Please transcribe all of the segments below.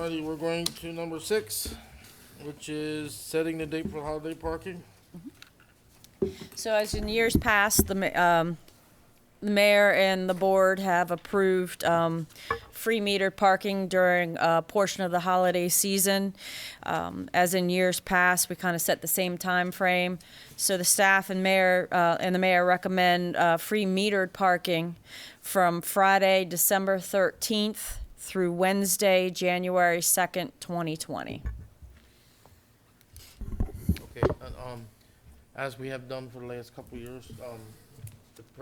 Alrighty, we're going to number 6, which is setting the date for holiday parking. So as in years past, the mayor and the board have approved free metered parking during a portion of the holiday season. As in years past, we kind of set the same time frame. So the staff and the mayor recommend free metered parking from Friday, December 13th through Wednesday, January 2nd, 2020. Okay, and as we have done for the last couple of years,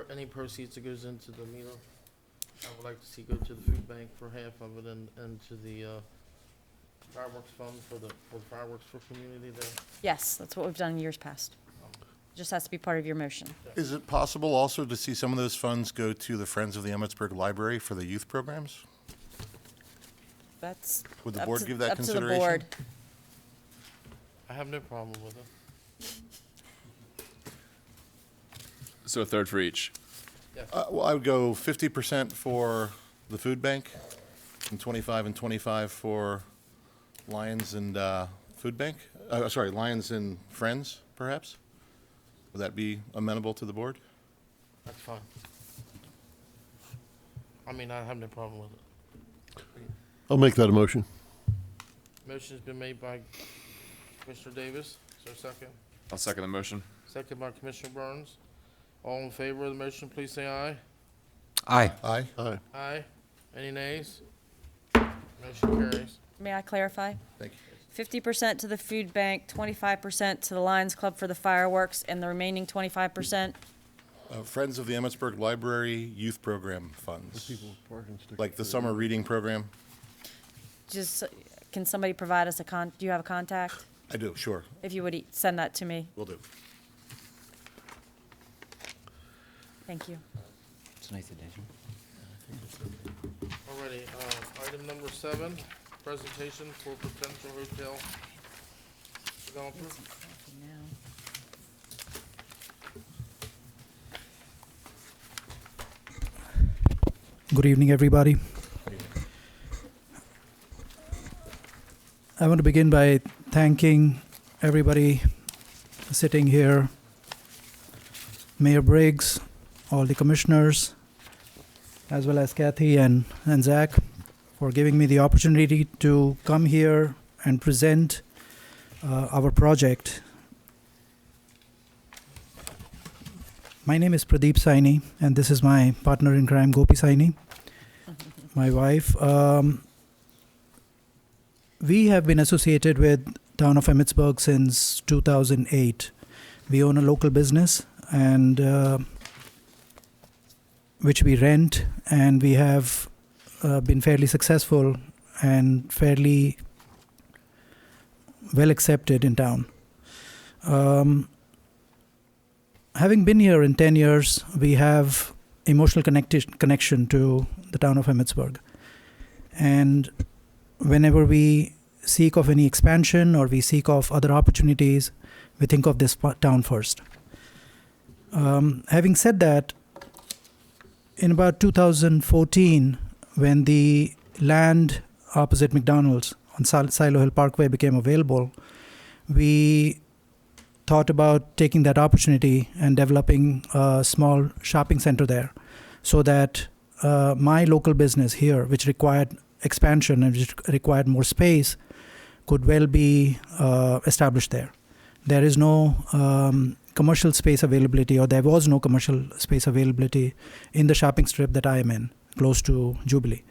any proceeds that goes into the meter, I would like to see go to the food bank for half of it and to the fireworks fund for the fireworks for community there. Yes, that's what we've done in years past. Just has to be part of your motion. Is it possible also to see some of those funds go to the Friends of the Emmitsburg Library for the youth programs? That's Would the up board to- give that up to the consideration? board. I have no problem with it. So a third for each. Well, I would go 50% for the food bank and 25 for Lions and Food Bank. Sorry, Lions and Friends, perhaps? Would that be amenable to the board? That's fine. I mean, I have no problem with it. I'll make that a motion. Motion's been made by Commissioner Davis. Is there a second? I'll second the motion. Second by Commissioner Burns. All in favor of the motion, please say aye. Aye. Aye. Aye. Aye. Any nays? Motion carries. May I clarify? Thank you. 50% to the food bank, 25% to the Lions Club for the fireworks, and the remaining 25%? Friends of the Emmitsburg Library Youth Program funds, like the summer reading program. Just, can somebody provide us do you have a contact? I do, sure, If you would send that to me. will do. Thank you. It's a nice addition. Alrighty, item number 7, presentation for potential hotel developer. Good evening, everybody. I want to begin by thanking everybody sitting here, Mayor Briggs, all the commissioners, as well as Kathy and Zach, for giving me the opportunity to come here and present our project. My name is Pradeep Saini, and this is my partner in crime, Gopi Saini, my wife. We have been associated with town of Emmitsburg since 2008. We own a local business, and which we rent, and we have been fairly successful and fairly well accepted in town. Having been here in 10 years, we have emotional connection to the town of Emmitsburg. And whenever we seek of any expansion or we seek of other opportunities, we think of this town first. Having said that, in about 2014, when the land opposite McDonald's on Silo Hill Parkway became available, we thought about taking that opportunity and developing a small shopping center there so that my local business here, which required expansion and which required more space, could well be established there. There is no commercial space availability, or there was no commercial space availability in the shopping strip that I am in, close to Jubilee.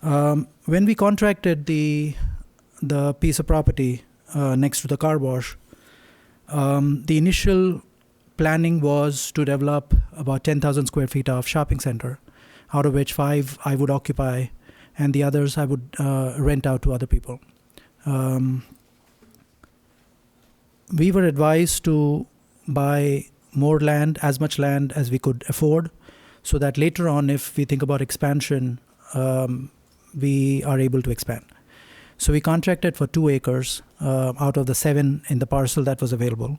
When we contracted the piece of property next to the car wash, the initial planning was to develop about 10,000 square feet of shopping center, out of which 5 I would occupy, and the others I would rent out to other people. We were advised to buy more land, as much land as we could afford, so that later on, if we think about expansion, we are able to expand. So we contracted for 2 acres out of the 7 in the parcel that was available,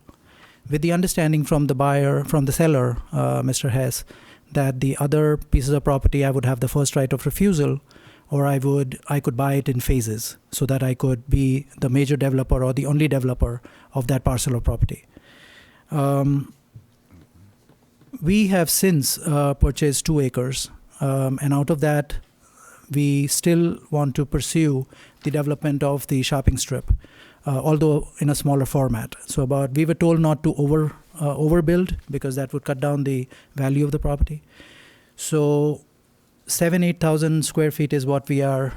with the understanding from the seller, Mr. Hess, that the other pieces of property I would have the first right of refusal or I could buy it in phases so that I could be the major developer or the only developer of that parcel of property. We have since purchased 2 acres, and out of that, we still want to pursue the development of the shopping strip, although in a smaller format. So we were told not to overbuild because that would cut down the value of the property. So 8,000 square feet is what we are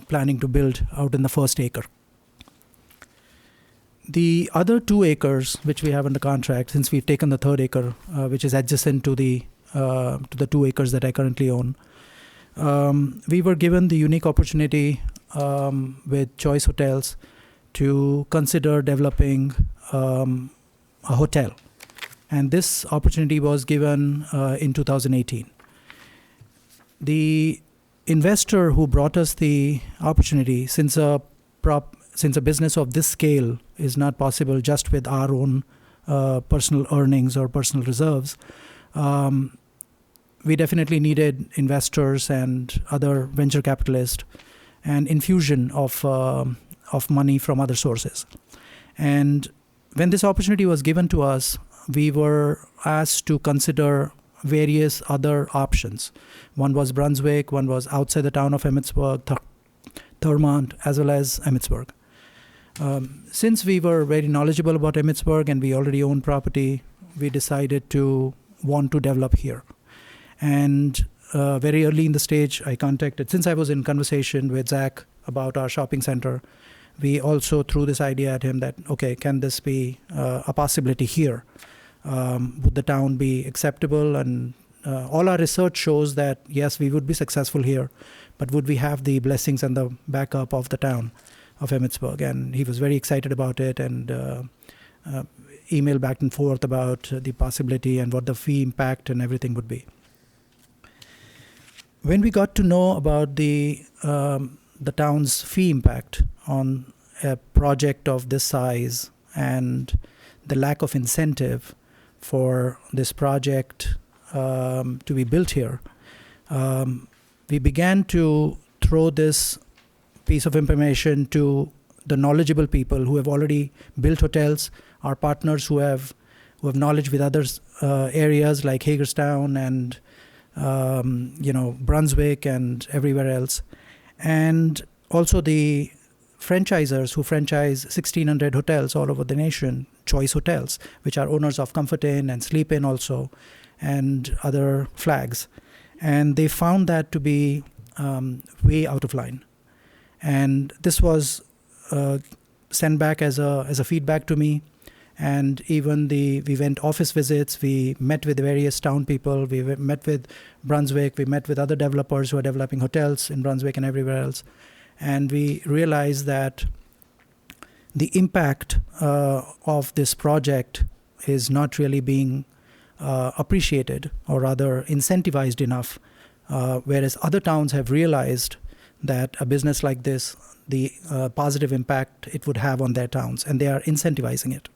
planning to build out in the first acre. The other 2 acres, which we have under contract, since we've taken the 3rd acre, which is adjacent to the 2 acres that I currently own, we were given the unique opportunity with Choice Hotels to consider developing a hotel. And this opportunity was given in 2018. The investor who brought us the opportunity, since a business of this scale is not possible just with our own personal earnings or personal reserves, we definitely needed investors and other venture capitalists and infusion of money from other sources. And when this opportunity was given to us, we were asked to consider various other options. One was Brunswick, one was outside the town of Emmitsburg, Thurmont, as well as Emmitsburg. Since we were very knowledgeable about Emmitsburg and we already own property, we decided to want to develop here. And very early in the stage, I contacted, since I was in conversation with Zach about our shopping center, we also threw this idea at him that, okay, can this be a possibility here? Would the town be acceptable? And all our research shows that, yes, we would be successful here, but would we have the blessings and the backup of the town of Emmitsburg? And he was very excited about it and emailed back and forth about the possibility and what the fee impact and everything would be. When we got to know about the town's fee impact on a project of this size and the lack of incentive for this project to be built here, we began to throw this piece of information to the knowledgeable people who have already built hotels, our partners who have knowledge with other areas like Hagerstown and Brunswick and everywhere else, and also the franchisors who franchise 1,600 hotels all over the nation, Choice Hotels, which are owners of Comfort Inn and Sleep Inn also, and other flags. And they found that to be way out of line. And this was sent back as a feedback to me. And even we went office visits, we met with various town people, we met with Brunswick, we met with other developers who are developing hotels in Brunswick and everywhere else. And we realized that the impact of this project is not really being appreciated or rather incentivized enough, whereas other towns have realized that a business like this, the positive impact it would have on their towns, and they are incentivizing it.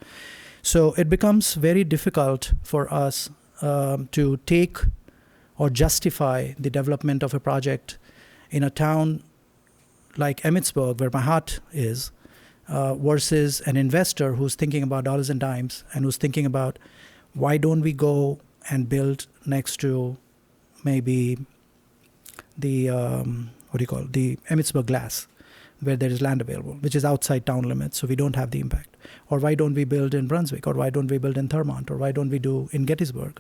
So it becomes very difficult for us to take or justify the development of a project in a town like Emmitsburg, where my heart is, versus an investor who's thinking about dollars and dimes and who's thinking about why don't we go and build next to maybe the the Emmitsburg Glass, where there is land available, which is outside town limits, so we don't have the impact. Or why don't we build in Brunswick? Or why don't we build in Thurmont? Or why don't we do in Gettysburg?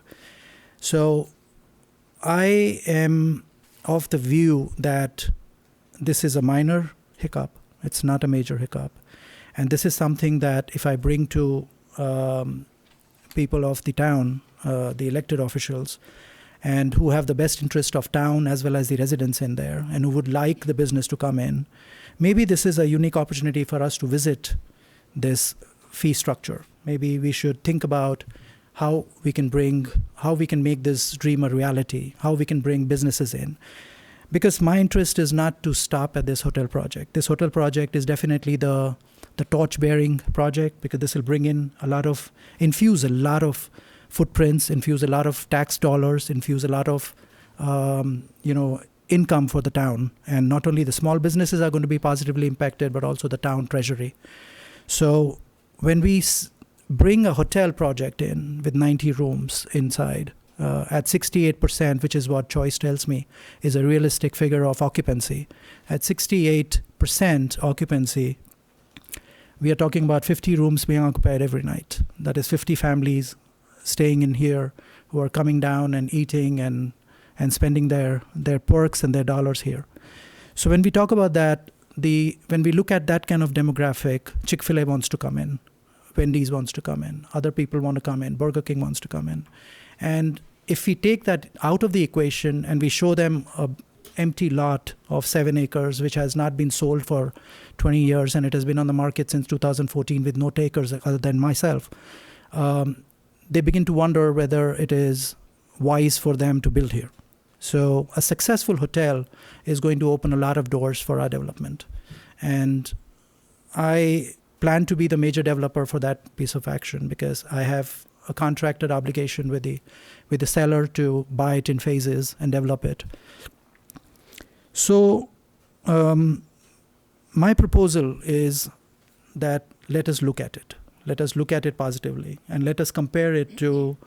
So I am of the view that this is a minor hiccup. It's not a major hiccup. And this is something that if I bring to people of the town, the elected officials, and who have the best interest of town as well as the residents in there, and who would like the business to come in, maybe this is a unique opportunity for us to visit this fee structure. Maybe we should think about how we can make this dream a reality, how we can bring businesses in. Because my interest is not to stop at this hotel project. This hotel project is definitely the torch-bearing project, because this will infuse a lot of footprints, infuse a lot of tax dollars, infuse a lot of income for the town. And not only the small businesses are going to be positively impacted, but also the town treasury. So when we bring a hotel project in with 90 rooms inside, at 68%, which is what Choice tells me is a realistic figure of occupancy, at 68% occupancy, we are talking about 50 rooms being occupied every night. That is 50 families staying in here who are coming down and eating and spending their perks and their dollars here. So when we talk about that, when we look at that kind of demographic, Chick-fil-A wants to come in, Wendy's wants to come in, other people want to come in, Burger King wants to come in. And if we take that out of the equation and we show them an empty lot of 7 acres, which has not been sold for 20 years, and it has been on the market since 2014 with no takers other than myself, they begin to wonder whether it is wise for them to build here. So a successful hotel is going to open a lot of doors for our development. And I plan to be the major developer for that piece of action because I have a contracted obligation with the seller to buy it in phases and develop it. So my proposal is that let us look at it. Let us look at it positively and let us compare it to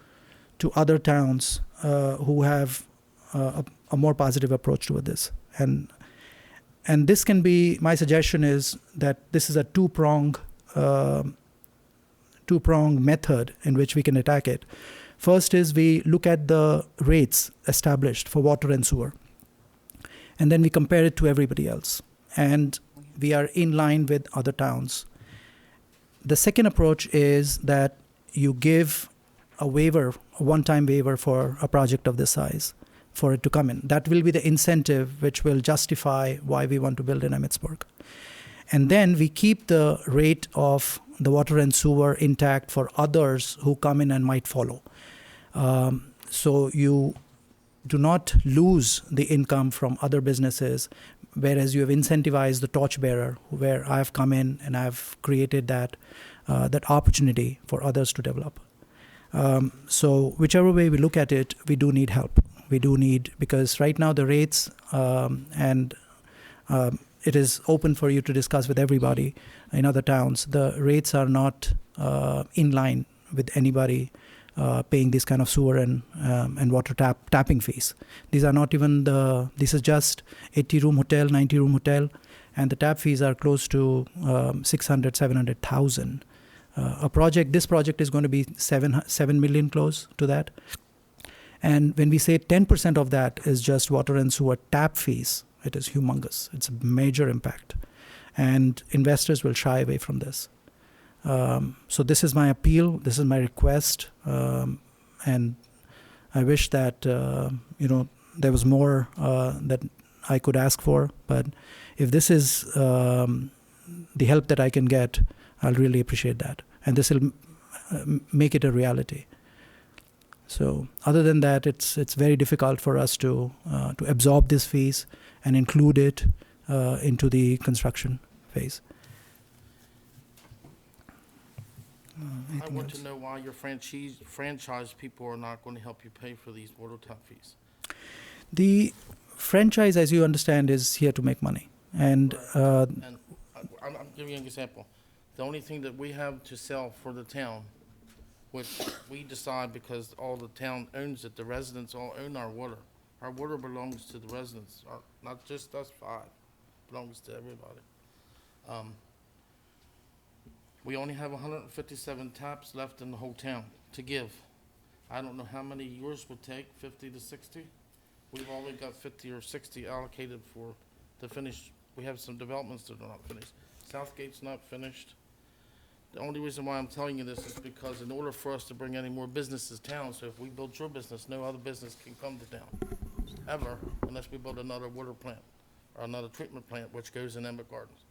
other towns who have a more positive approach to this. And this can be, my suggestion is that this is a two-pronged method in which we can attack it. First is we look at the rates established for water and sewer, and then we compare it to everybody else, and we are in line with other towns. The second approach is that you give a waiver, a one-time waiver for a project of this size for it to come in. That will be the incentive which will justify why we want to build in Emmitsburg. And then we keep the rate of the water and sewer intact for others who come in and might follow. So you do not lose the income from other businesses, whereas you have incentivized the torchbearer, where I've come in and I've created that opportunity for others to develop. So whichever way we look at it, we do need help. We do need, because right now the rates, and it is open for you to discuss with everybody in other towns, the rates are not in line with anybody paying this kind of sewer and water tapping fees. These are not even this is just 80-room hotel, 90-room hotel, and the tap fees are close to 600, 700,000. This project is going to be 7 million close to that. And when we say 10% of that is just water and sewer tap fees, it is humongous. It's a major impact. And investors will shy away from this. So this is my appeal. This is my request. And I wish that, there was more that I could ask for. But if this is the help that I can get, I'll really appreciate that. And this will make it a reality. So other than that, it's very difficult for us to absorb these fees and include it into the construction phase. I want to know why your franchise people are not going to help you pay for these water tap fees. The franchise, as you understand, is here to make money. And And I'm giving you an example. The only thing that we have to sell for the town, which we decide because all the town owns it, the residents all own our water. Our water belongs to the residents, not just us 5, belongs to everybody. We only have 157 taps left in the whole town to give. I don't know how many yours would take, 50 to 60? We've only got 50 or 60 allocated to finish. We have some developments that are not finished. Southgate's not finished. The only reason why I'm telling you this is because in order for us to bring any more businesses to town, so if we build your business, no other business can come to town, ever, unless we build another water plant or another treatment plant, which goes in Emmett Gardens.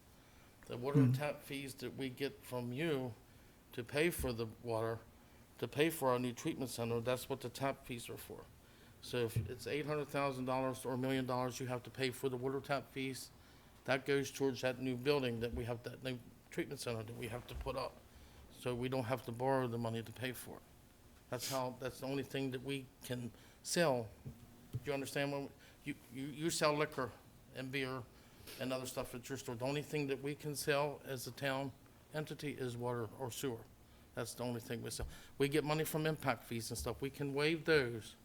The water tap fees that we get from you to pay for the water, to pay for our new treatment center, that's what the tap fees are for. So if it's $800,000 or $1 million you have to pay for the water tap fees, that goes towards that new building that we have, that new treatment center that we have to put up. So we don't have to borrow the money to pay for it. That's the only thing that we can sell. Do you understand you sell liquor and beer and other stuff at your store. The only thing that we can sell as a town entity is water or sewer. That's the only thing we sell. We get money from impact fees and stuff. We can waive those.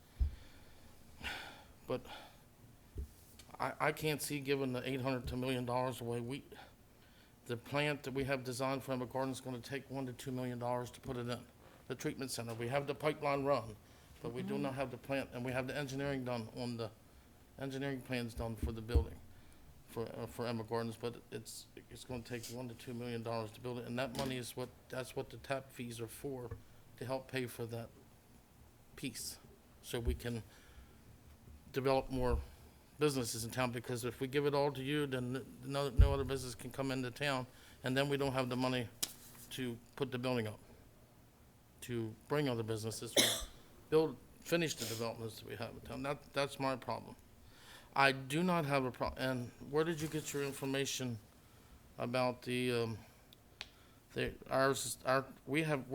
But I can't see giving the $800 to $1 million away. The plant that we have designed for Emma Garden is gonna take $1 to $2 million to put it in. The treatment center, we have the pipeline run, but we do not have the plant, and we have the engineering done on the, engineering plans done for the building, for Emma Gardens, but it's gonna take $1 to $2 million to build it, and that money is that's what the tap fees are for, to help pay for that piece, so we can develop more businesses in town, because if we give it all to you, then no other business can come into town, and then we don't have the money to put the building up, to bring other businesses, finish the developments that we have in town. That's my problem. I do not have a problem. And where did you get your information about we're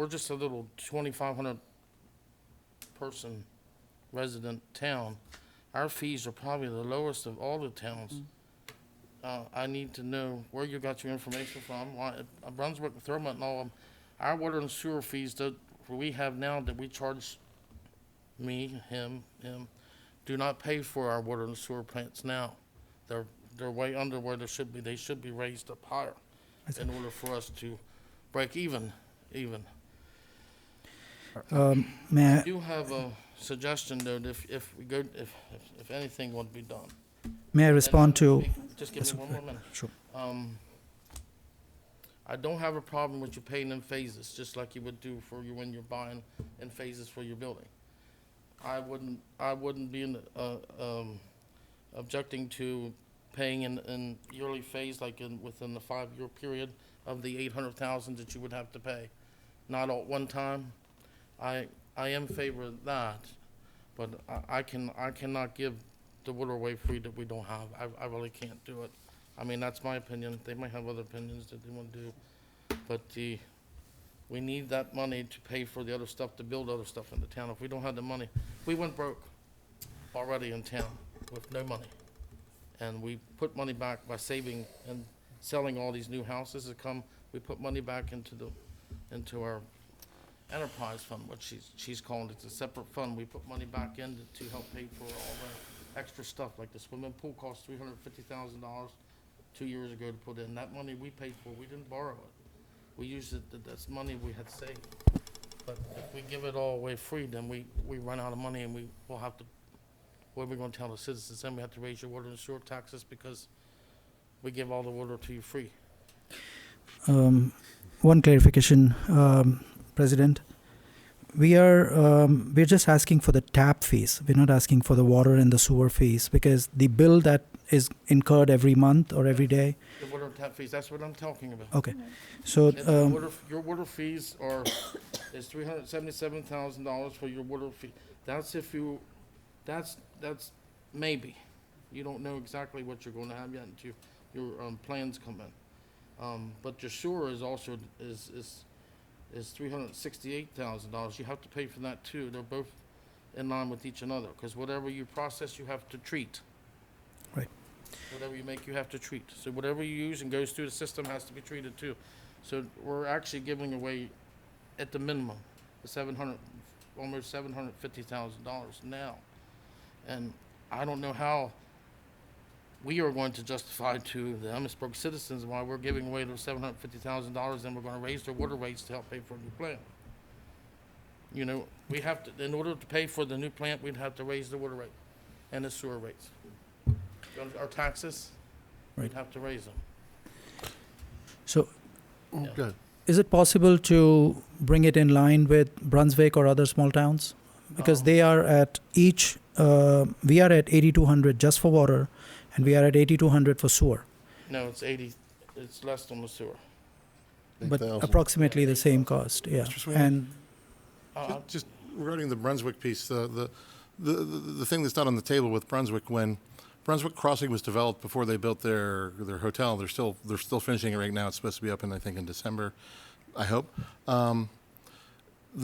just a little 2,500 person resident town. Our fees are probably the lowest of all the towns. I need to know where you got your information from. Brunswick, Thurmont, and all of them. Our water and sewer fees that we have now that we charge him, do not pay for our water and sewer plants now. They're way under where they should be. They should be raised up higher in order for us to break even. May I I, do have a suggestion though, that if anything would be done. may I respond to? Just give me one more minute. Sure. I don't have a problem with you paying in phases, just like you would do for you when you're buying in phases for your building. I wouldn't be objecting to paying in yearly phase, like within the 5-year period of the 800,000 that you would have to pay, not all at one time. I am in favor of that, but I cannot give the water away free that we don't have. I really can't do it. I mean, that's my opinion. They might have other opinions that they want to do, but we need that money to pay for the other stuff, to build other stuff in the town. If we don't have the money, we went broke already in town with no money. And we put money back by saving and selling all these new houses that come. We put money back into our enterprise fund, which she's calling it, a separate fund. We put money back in to help pay for all the extra stuff, like the swimming pool cost $350,000 2 years ago to put in. That money we paid for, we didn't borrow it. We used it, that's money we had saved. But if we give it all away free, then we run out of money, and we'll have to, what are we gonna tell the citizens? Then we have to raise your water and sewer taxes because we give all the water to you free. One clarification, President. We're just asking for the tap fees. We're not asking for the water and the sewer fees, because the bill that is incurred every month or every day. The water and tap fees, that's what I'm talking about. Okay, so Your water fees is $377,000 for your water fee. That's that's maybe. You don't know exactly what you're gonna have yet until your plans come in. But your sewer is also is $368,000. You have to pay for that too. They're both in line with each another, because whatever you process, you have to treat. Right. Whatever you make, you have to treat. So whatever you use and goes through the system has to be treated too. So we're actually giving away, at the minimum, almost $750,000 now. And I don't know how we are going to justify to the Emmitsburg citizens why we're giving away those $750,000, and we're gonna raise their water rates to help pay for a new plant. You know, we have to, in order to pay for the new plant, we'd have to raise the water rate and the sewer rates. Our taxes, we'd Right. have to raise them. so Good. is it possible to bring it in line with Brunswick or other small towns? Because they are at each, we are at 8,200 just for water, and we are at 8,200 for sewer, No, it's 80, it's less than the sewer. but 8,000. approximately the same cost, yeah. Mr. Sweeney? And Just regarding the Brunswick piece, the thing that's not on the table with Brunswick, when Brunswick Crossing was developed before they built their hotel, they're still finishing it right now. It's supposed to be up in, I think, in December, I hope. The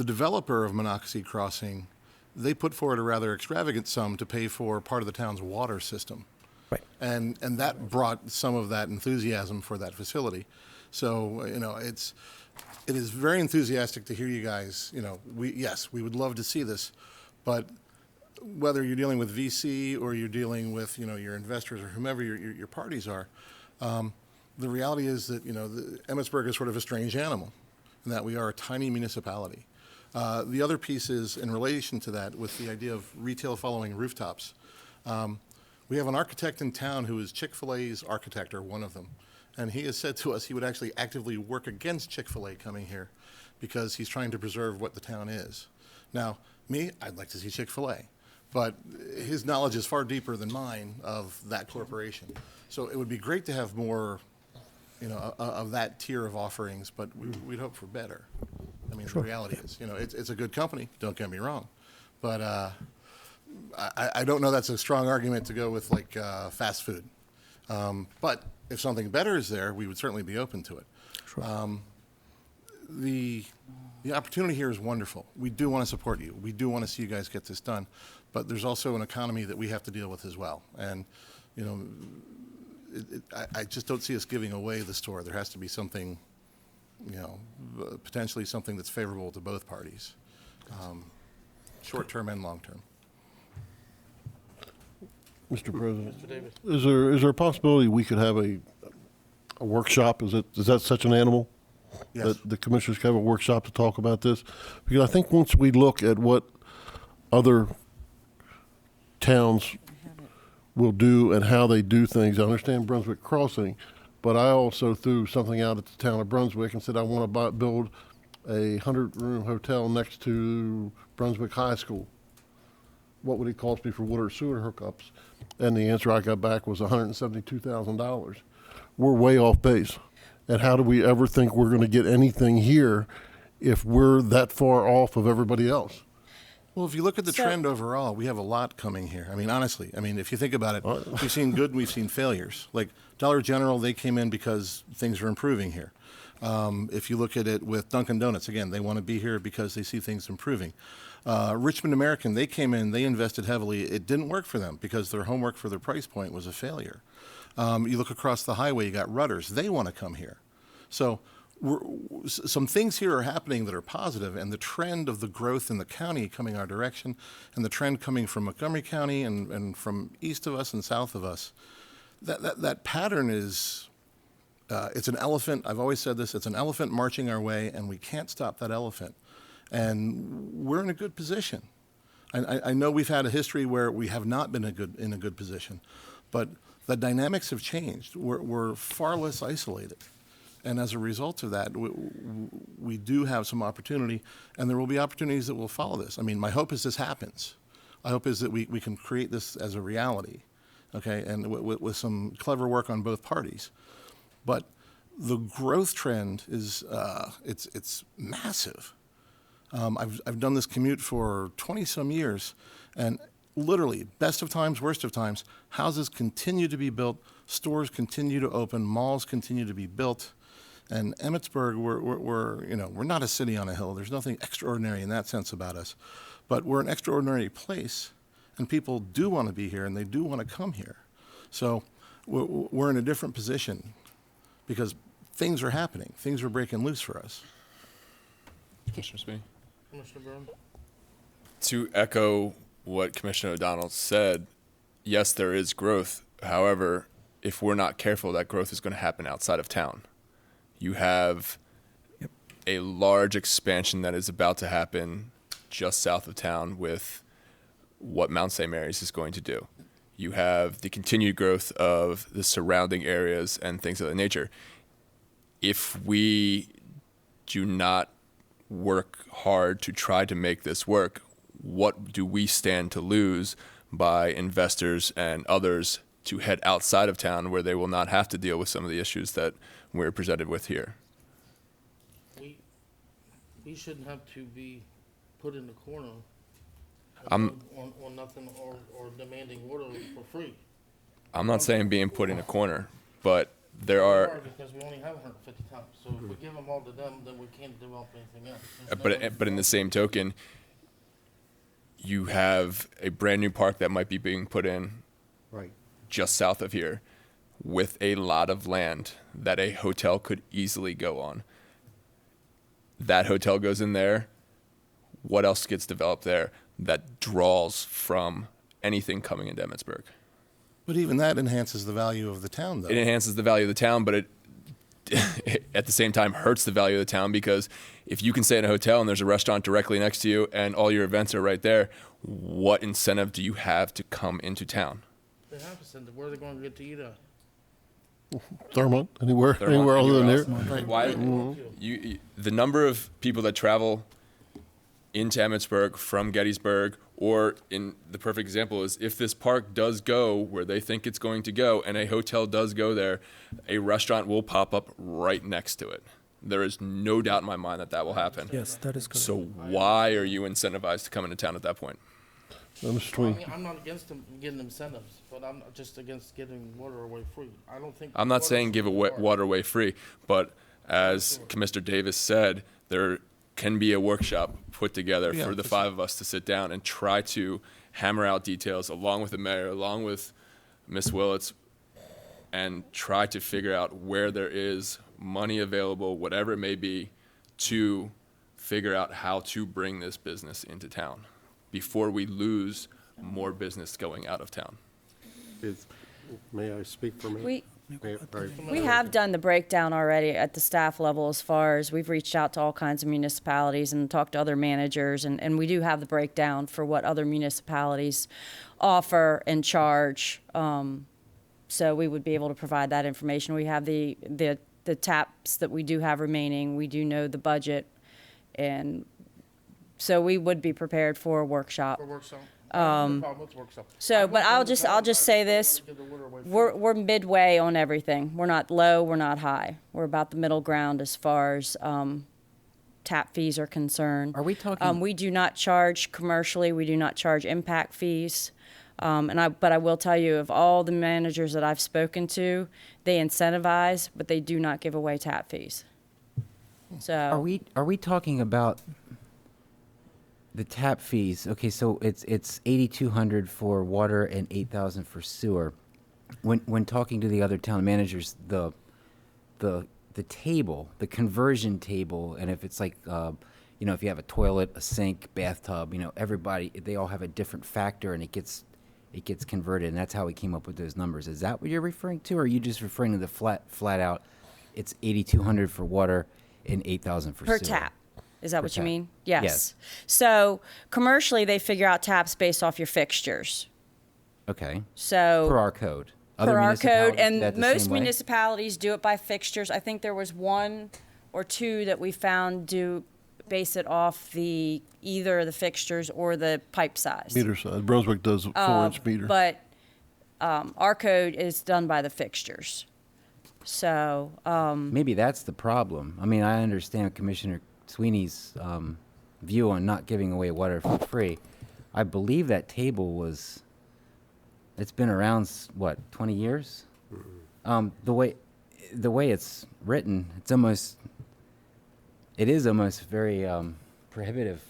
developer of Monocacy Crossing they put forward a rather extravagant sum to pay for part of the town's water system. Right. And that brought some of that enthusiasm for that facility. So, it is very enthusiastic to hear you guys, we would love to see this, but whether you're dealing with VC or you're dealing with, your investors or whomever your parties are, the reality is that, Emmitsburg is sort of a strange animal in that we are a tiny municipality. The other piece is in relation to that with the idea of retail following rooftops. We have an architect in town who is Chick-fil-A's architect, or one of them. And he has said to us he would actually actively work against Chick-fil-A coming here because he's trying to preserve what the town is. Now, I'd like to see Chick-fil-A, but his knowledge is far deeper than mine of that corporation. So it would be great to have more, of that tier of offerings, but we'd hope for better. I mean, the reality is, it's a good company, don't get me wrong, but I don't know that's a strong argument to go with like fast food. But if something better is there, we would certainly be open to it. Sure. The opportunity here is wonderful. We do want to support you. We do want to see you guys get this done. But there's also an economy that we have to deal with as well. And, I just don't see us giving away the store. There has to be something, potentially something that's favorable to both parties, short-term and long-term. Mr. President, Mr. Davis. is there a possibility we could have a workshop? Is that such an animal? Yes. That the commissioners could have a workshop to talk about this? Because I think once we look at what other towns will do and how they do things, I understand Brunswick Crossing, but I also threw something out at the town of Brunswick and said I want to build a 100-room hotel next to Brunswick High School. What would it cost me for water and sewer hookups? And the answer I got back was $172,000. We're way off base. And how do we ever think we're going to get anything here if we're that far off of everybody else? Well, if you look at the So- trend overall, we have a lot coming here. I mean, honestly, if you think about it, we've seen good and we've seen failures. Like Dollar General, they came in because things are improving here. If you look at it with Dunkin' Donuts, again, they want to be here because they see things improving. Richmond American, they came in, they invested heavily. It didn't work for them because their homework for their price point was a failure. You look across the highway, you got Rudders. They want to come here. So some things here are happening that are positive, and the trend of the growth in the county coming our direction, and the trend coming from Montgomery County and from east of us and south of us, that pattern is, it's an elephant. I've always said this, it's an elephant marching our way, and we can't stop that elephant. And we're in a good position. I know we've had a history where we have not been in a good position, but the dynamics have changed. We're far less isolated. And as a result of that, we do have some opportunity, and there will be opportunities that will follow this. I mean, my hope is this happens. My hope is that we can create this as a reality, okay, and with some clever work on both parties. But the growth trend is, it's massive. I've done this commute for 20-some years, and literally, best of times, worst of times, houses continue to be built, stores continue to open, malls continue to be built. And Emmitsburg, we're not a city on a hill. There's nothing extraordinary in that sense about us. But we're an extraordinary place, and people do want to be here, and they do want to come here. So we're in a different position because things are happening. Things are breaking loose for us. Commissioner Sweeney? Commissioner Byrne? To echo what Commissioner O'Donnell said, yes, there is growth. However, if we're not careful, that growth is going to happen outside of town. You have a large expansion that is about to happen just south of town with what Mount St. Mary's is going to do. You have the continued growth of the surrounding areas and things of that nature. If we do not work hard to try to make this work, what do we stand to lose by investors and others to head outside of town where they will not have to deal with some of the issues that we're presented with here? We shouldn't have to be put in the corner I'm- on nothing or demanding water for free. I'm not saying being put in a corner, but there We are, because we only have 150 towns. So if we give them all to them, then we can't develop anything else. There's no- but in the same token, you have a brand new park that might be being put in Right. just south of here with a lot of land that a hotel could easily go on. That hotel goes in there. What else gets developed there that draws from anything coming into Emmitsburg? But even that enhances the value of the town, though. It enhances the value of the town, but it at the same time hurts the value of the town, because if you can stay in a hotel and there's a restaurant directly next to you and all your events are right there, what incentive do you have to come into town? They have a center. Where are they going to get to eat at? Thurmont, anywhere Thurmont, other than anywhere there. else? Why? The number of people that travel into Emmitsburg from Gettysburg, or in the perfect example is if this park does go where they think it's going to go and a hotel does go there, a restaurant will pop up right next to it. There is no doubt in my mind that that will happen. Yes, that is correct. So why are you incentivized to come into town at that point? Mr. I Sweeney. mean, I'm not against them getting incentives, but I'm just against giving water away free. I don't think. I'm not water saying should give be away water. water away free, but as Commissioner Davis said, there can be a workshop put together Yeah, for the five of us to sit down and try to hammer out details along with the mayor, along with Ms. Willits, and try to figure out where there is money available, whatever it may be, to figure out how to bring this business into town before we lose more business going out of town. May I speak for me? We have done the breakdown already at the staff level, as far as we've reached out to all kinds of municipalities and talked to other managers, and we do have the breakdown for what other municipalities offer and charge. So we would be able to provide that information. We have the taps that we do have remaining. We do know the budget, and so we would be prepared for a workshop. For workshop. I have no problem with workshop. So, but I'll just say this. Give the water away free. We're midway on everything. We're not low, we're not high. We're about the middle ground as far as tap fees are concerned. Are we talking? We do not charge commercially. We do not charge impact fees. But I will tell you, of all the managers that I've spoken to, they incentivize, but they do not give away tap fees. So Are we talking about the tap fees? Okay, so it's $8,200 for water and $8,000 for sewer. When talking to the other town managers, the table, the conversion table, and if it's like if you have a toilet, a sink, bathtub, everybody, they all have a different factor, and it gets converted, and that's how we came up with those numbers. Is that what you're referring to, or are you just referring to the flat out? It's $8,200 for water and $8,000 for per sewer. tap. Is that what you tap. mean? Yes. Yes. So commercially, they figure out taps based off your fixtures. Okay. So Per our code. per our code, municipalities do and that the most same way? municipalities do it by fixtures. I think there was one or two that we found do base it off either the fixtures or the pipe size. Meter size. Brunswick does a 4-inch meter. But our code is done by the fixtures. So Maybe that's the problem. I mean, I understand Commissioner Sweeney's view on not giving away water for free. I believe that table it's been around, 20 years? The way it's written, it is almost very prohibitive,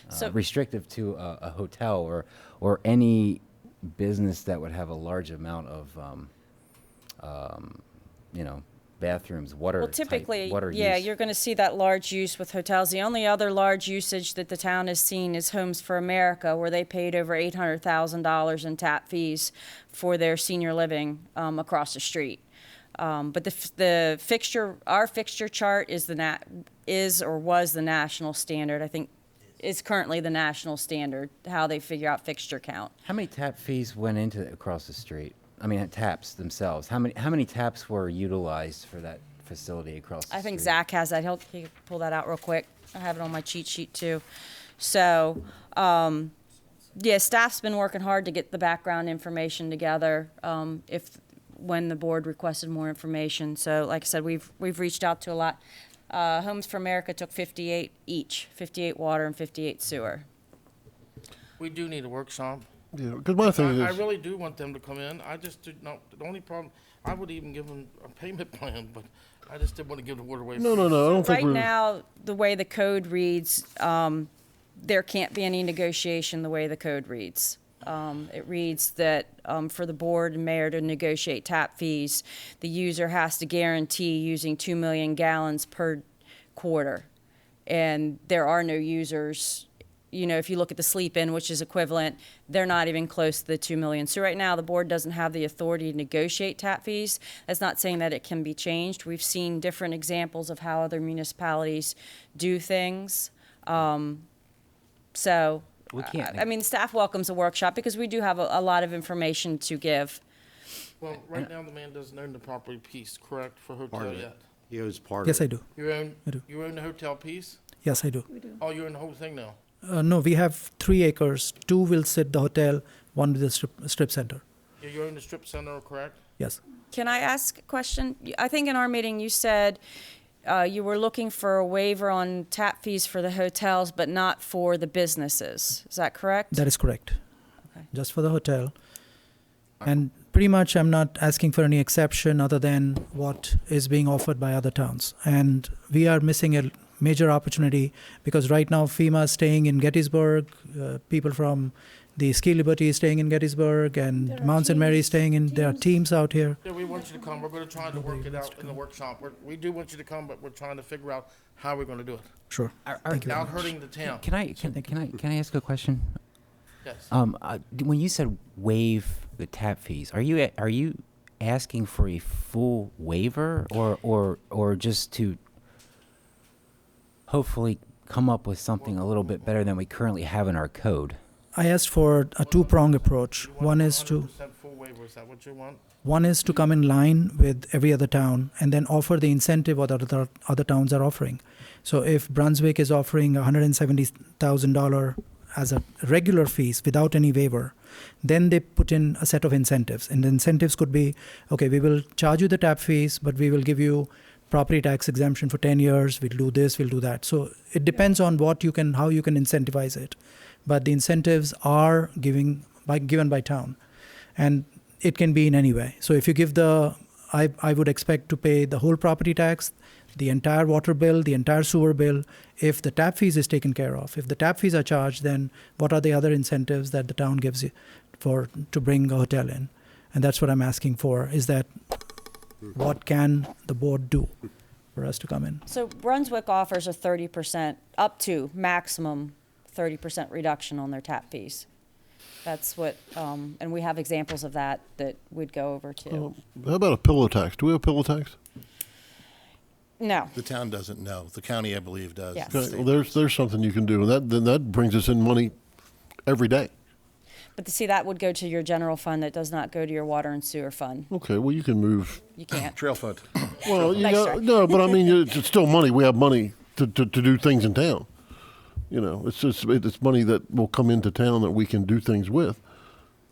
So- restrictive to a hotel or any business that would have a large amount of, bathrooms, water. Well, type- typically, water yeah, use. you're going to see that large use with hotels. The only other large usage that the town has seen is Homes for America, where they paid over $800,000 in tap fees for their senior living across the street. But the fixture, our fixture chart is was the national standard. I think is currently the national standard, how they figure out fixture count. How many tap fees went into across the street? I mean, taps themselves. How many taps were utilized for that facility across the street? I think Zach has that. He can pull that out real quick. I have it on my cheat sheet too. So, yeah, staff's been working hard to get the background information together. When the board requested more information. So, like I said, we've reached out to a lot. Homes for America took 58 each, 58 water and 58 sewer. We do need a workshop. Yeah, because my thing I is, really do want them to come in. I just do not, the only problem, I would even give them a payment plan, but I just didn't want to give the water away. no, free. I don't think Right we're. now, the way the code reads, there can't be any negotiation the way the code reads. It reads that for the board and mayor to negotiate tap fees, the user has to guarantee using 2 million gallons per quarter. And there are no users. You know, if you look at the sleep-in, which is equivalent, they're not even close to the 2 million. So right now, the board doesn't have the authority to negotiate tap fees. That's not saying that it can be changed. We've seen different examples of how other municipalities do things. So, We can't. I mean, staff welcomes a workshop because we do have a lot of information to give. Well, right now, the man doesn't own the property piece, correct, for hotel Part of it. yet? He owes part of Yes, I it. do. You own, I do. you own the hotel piece? Yes, I do. Oh, you own the whole thing now? No, we have 3 acres. 2 will sit the hotel, 1 with the strip center. Yeah, you own the strip center, correct? Yes. Can I ask a question? I think in our meeting you said you were looking for a waiver on tap fees for the hotels, but not for the businesses. Is that correct? That is correct. Okay. Just for the hotel. And pretty much I'm not asking for any exception other than what is being offered by other towns. And we are missing a major opportunity because right now FEMA is staying in Gettysburg, people from the Ski Liberty is staying in Gettysburg, and Mount St. Mary is staying in, there are teams out here. Yeah, we want you to come. We're gonna try to work it out in the workshop. We do want you to come, but we're trying to figure out how we're gonna do it. Sure. Thank you very Without much. hurting the town. Can I ask a question? Yes. When you said waive the tap fees, are you asking for a full waiver or just to hopefully come up with something a little bit better than we currently have in our code? I asked for a 2-pronged approach. You want One is to 100% full waiver, is that what you want? One is to come in line with every other town and then offer the incentive what other towns are offering. So if Brunswick is offering $170,000 as a regular fees without any waiver, then they put in a set of incentives. And the incentives could be, okay, we will charge you the tap fees, but we will give you property tax exemption for 10 years. We'll do this, we'll do that. So it depends on how you can incentivize it. But the incentives are given by town. And it can be in any way. So if you give I would expect to pay the whole property tax, the entire water bill, the entire sewer bill, if the tap fees is taken care of. If the tap fees are charged, then what are the other incentives that the town gives you to bring a hotel in? And that's what I'm asking for, is that what can the board do for us to come in? So Brunswick offers a 30%, up to maximum 30% reduction on their tap fees. That's what, and we have examples of that we'd go over too. How about a pillow tax? Do we have a pillow tax? No. The town doesn't know. The county, I believe, does. Yes. The Okay, state well, does. there's something you can do, and that brings us in money every day. But see, that would go to your general fund. That does not go to your water and sewer fund. Okay, well, you can move. You can't. Trail fund. Well, Nice try. no, but I mean, it's still money. We have money to do things in town. You know, it's money that will come into town that we can do things with.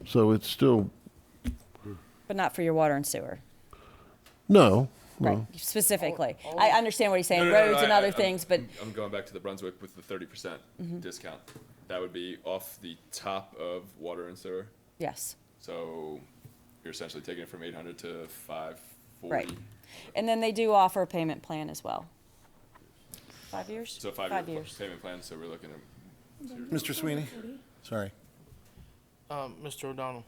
So it's still, But not for your water and sewer. no. Right, specifically. I understand what he's saying, roads and other things, but I'm going back to the Brunswick with the 30% discount. That would be off the top of water and sewer. yes, So you're essentially taking it from 800 to 540. right. And then they do offer a payment plan as well. 5 years? So 5 years. payment plan. So we're looking at Mr. Sweeney? Sorry. Mr. O'Donnell,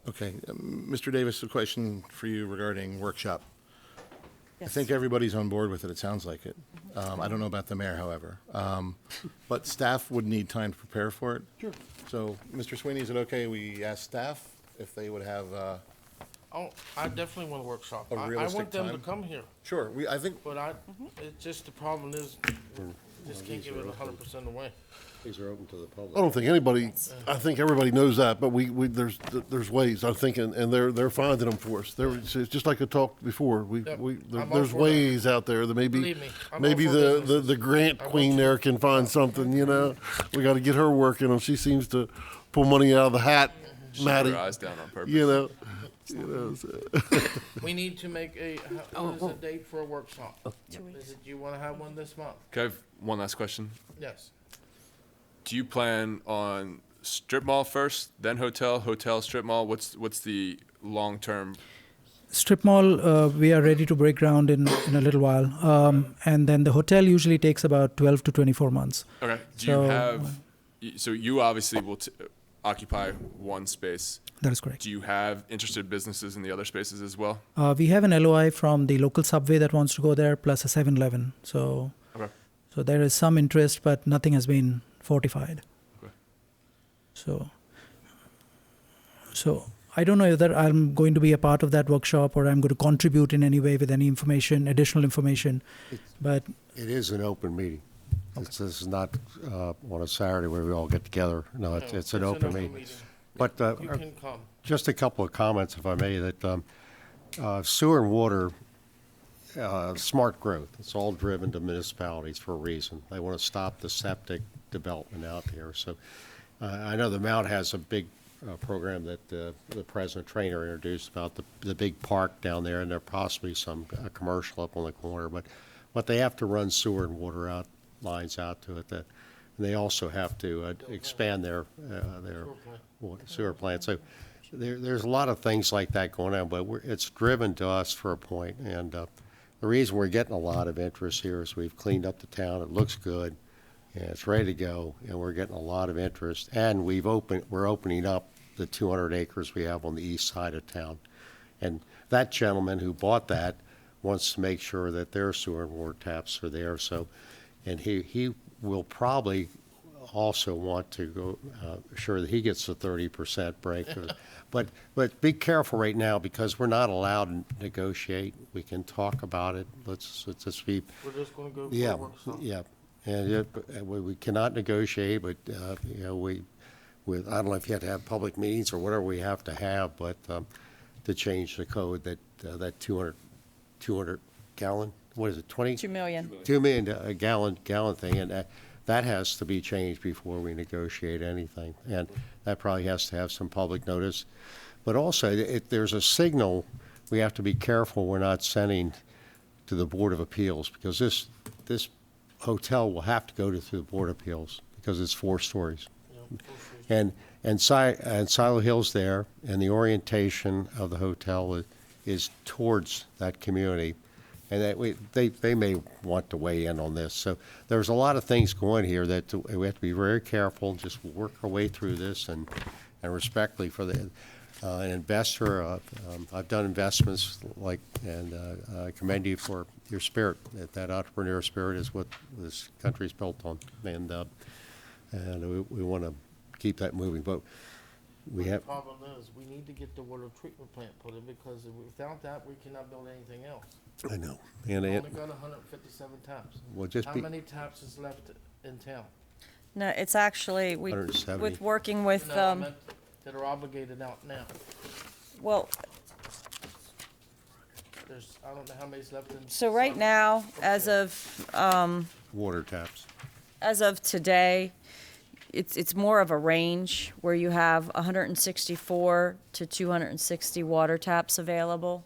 Okay, Mr. Davis, a question for you regarding workshop. I Yes. think everybody's on board with it, it sounds like it. I don't know about the mayor, however. But staff would need time to prepare for it. Sure. So, Mr. Sweeney, is it okay we ask staff if they would have, I definitely want a workshop. A I realistic want them to time? come here, sure, I think, but it's just the problem is, just can't give it 100% away. These are open to the public. I don't think anybody. I think everybody knows that, but there's ways. I think, and they're finding them for us. It's just like I talked before. Yep. I'm all There's for that. ways out there that maybe Believe me, I'm maybe all for the businesses. grant I want queen you- there can find something. You know, we got to get her working, and she seems to pull money out of the hat, shut Maddie. your eyes down on purpose. You know. We need to make what is the date for a workshop? Is it, you wanna have one this month? Okay, I have one last question. Yes. Do you plan on strip mall first, then hotel, strip mall? What's the long-term? Strip mall, we are ready to break ground in a little while. And then the hotel usually takes about 12 to 24 months. Okay, do So, you have So you obviously will occupy one space. That is correct. Do you have interested businesses in the other spaces as well? We have an LOI from the local subway that wants to go there, plus a 7-Eleven. So, Okay. so there is some interest, but nothing has been fortified. Okay. So I don't know whether I'm going to be a part of that workshop or I'm going to contribute in any way with any information, additional information. But It is an open meeting. This is not on a Saturday where we all get together. No, it's an open meeting. But You can come. just a couple of comments, if I may, that sewer and water, smart growth, it's all driven to municipalities for a reason. They want to stop the septic development out there. So I know the Mount has a big program that the President Trainer introduced about the big park down there, and there possibly some commercial up on the corner. But they have to run sewer and water lines out to it. And they also have to expand their sewer plant. So there's a lot of things like that going on, but it's driven to us for a point. And the reason we're getting a lot of interest here is we've cleaned up the town. It looks good, and it's ready to go, and we're getting a lot of interest. And we're opening up the 200 acres we have on the east side of town. And that gentleman who bought that wants to make sure that their sewer and water taps are there. So, and he will probably also want to go sure that he gets the 30% break. But be careful right now, because we're not allowed to negotiate. We can talk about it. Let's just be. We're just gonna go Yeah, forward, so. yeah. And we cannot negotiate, but you know, I don't know if you have to have public meetings or whatever we have to have, but to change the code that 200 gallon, what is it, 20? 2 million. 2 million gallon thing, and that has to be changed before we negotiate anything. And that probably has to have some public notice. But also, there's a signal we have to be careful we're not sending to the Board of Appeals, because this hotel will have to go through the Board of Appeals because it's 4 stories. And Silo Hill's there, and the orientation of the hotel is towards that community. And that they may want to weigh in on this. So there's a lot of things going here that we have to be very careful, just work our way through this and respectfully for an investor. I've done investments and I commend you for your spirit. That entrepreneur spirit is what this country's built on. And we want to keep that moving. But we The have, problem is, we need to get the water treatment plant put in, because without that, we cannot build anything else. I know. We And only it, got 157 taps. well, just How be, many taps is left in town? No, it's actually, 170. with working with, No, I meant that are obligated out now. well, I don't know how many's left in. so right now, as of water taps. today, it's more of a range where you have 164 to 260 water taps available.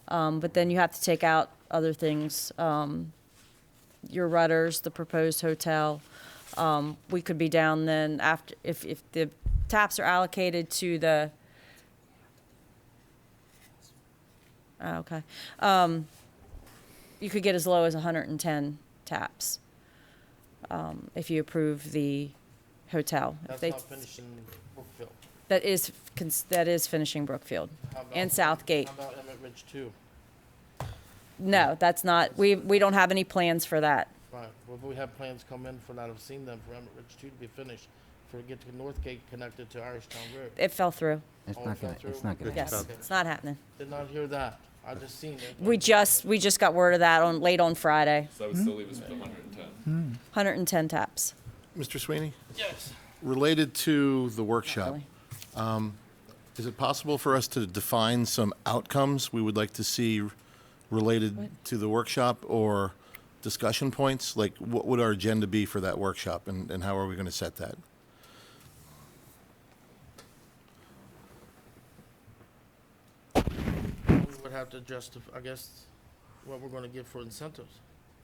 But then you have to take out other things, your rudders, the proposed hotel. We could be down then after, if the taps are allocated to the, okay. You could get as low as 110 taps, if you approve the hotel. If That's they- not finishing Brookfield. That is finishing Brookfield How about- and Southgate. How about Emmett Ridge 2? No, that's not, we don't have any plans for that. Right, well, we have plans come in for that, I've seen them, for Emmett Ridge 2 to be finished, for to get to Northgate connected to Irishtown Road. It fell through. It's Oh, not it fell gonna, through? it's not gonna Okay. happen. Yes, it's not happening. Did not hear that, I just seen it. We just got word of that late on Friday. So that would still leave us with 110. 110 taps. Mr. Sweeney, Yes. related to the workshop, Really. is it possible for us to define some outcomes we would like to see related to the workshop, or discussion points? Like, what would our agenda be for that workshop, and how are we going to set that? We would have to justify, I guess, what we're gonna give for incentives,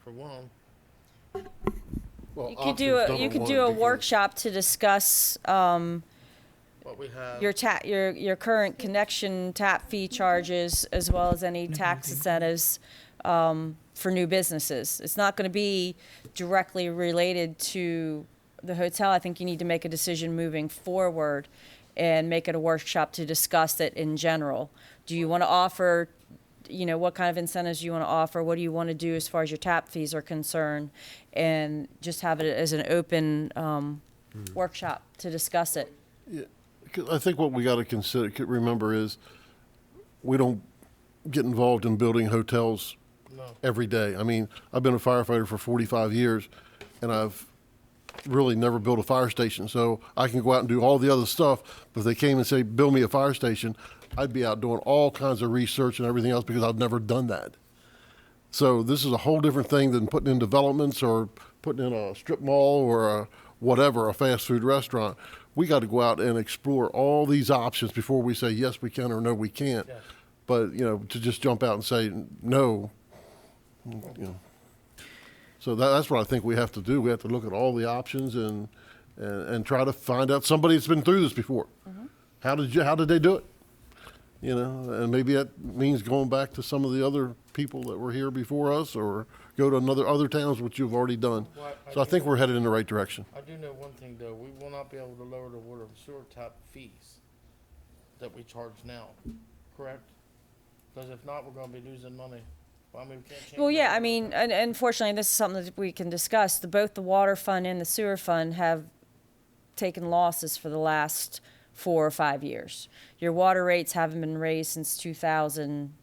for one. Well, You could do a workshop to discuss What we have. your current connection tap fee charges, as well as any tax incentives for new businesses. It's not going to be directly related to the hotel, I think you need to make a decision moving forward and make it a workshop to discuss it in general. Do you want to offer, what kind of incentives you want to offer? What do you want to do as far as your tap fees are concerned? And just have it as an open workshop to discuss it. 'Cause I think what we got to remember is we don't get involved in building hotels No. every day. I mean, I've been a firefighter for 45 years, and I've really never built a fire station. So I can go out and do all the other stuff, but if they came and say, build me a fire station, I'd be out doing all kinds of research and everything else because I've never done that. So this is a whole different thing than putting in developments or putting in a strip mall or a fast food restaurant. We got to go out and explore all these options before we say, yes, we can or no, we can't. Yes. But, to just jump out and say, no, So that's what I think we have to do. We have to look at all the options and try to find out somebody that's been through this before. How did they do it? And maybe that means going back to some of the other people that were here before us, or go to other towns, which you've already done. Well, So I think we're headed in the right direction. I do know one thing, though. We will not be able to lower the water and sewer tap fees that we charge now, correct? Because if not, we're going to be losing money. Well, we can't change Well, yeah, that. I mean, and unfortunately, this is something that we can discuss. Both the water fund and the sewer fund have taken losses for the last 4 or 5 years. Your water rates haven't been raised since 2000,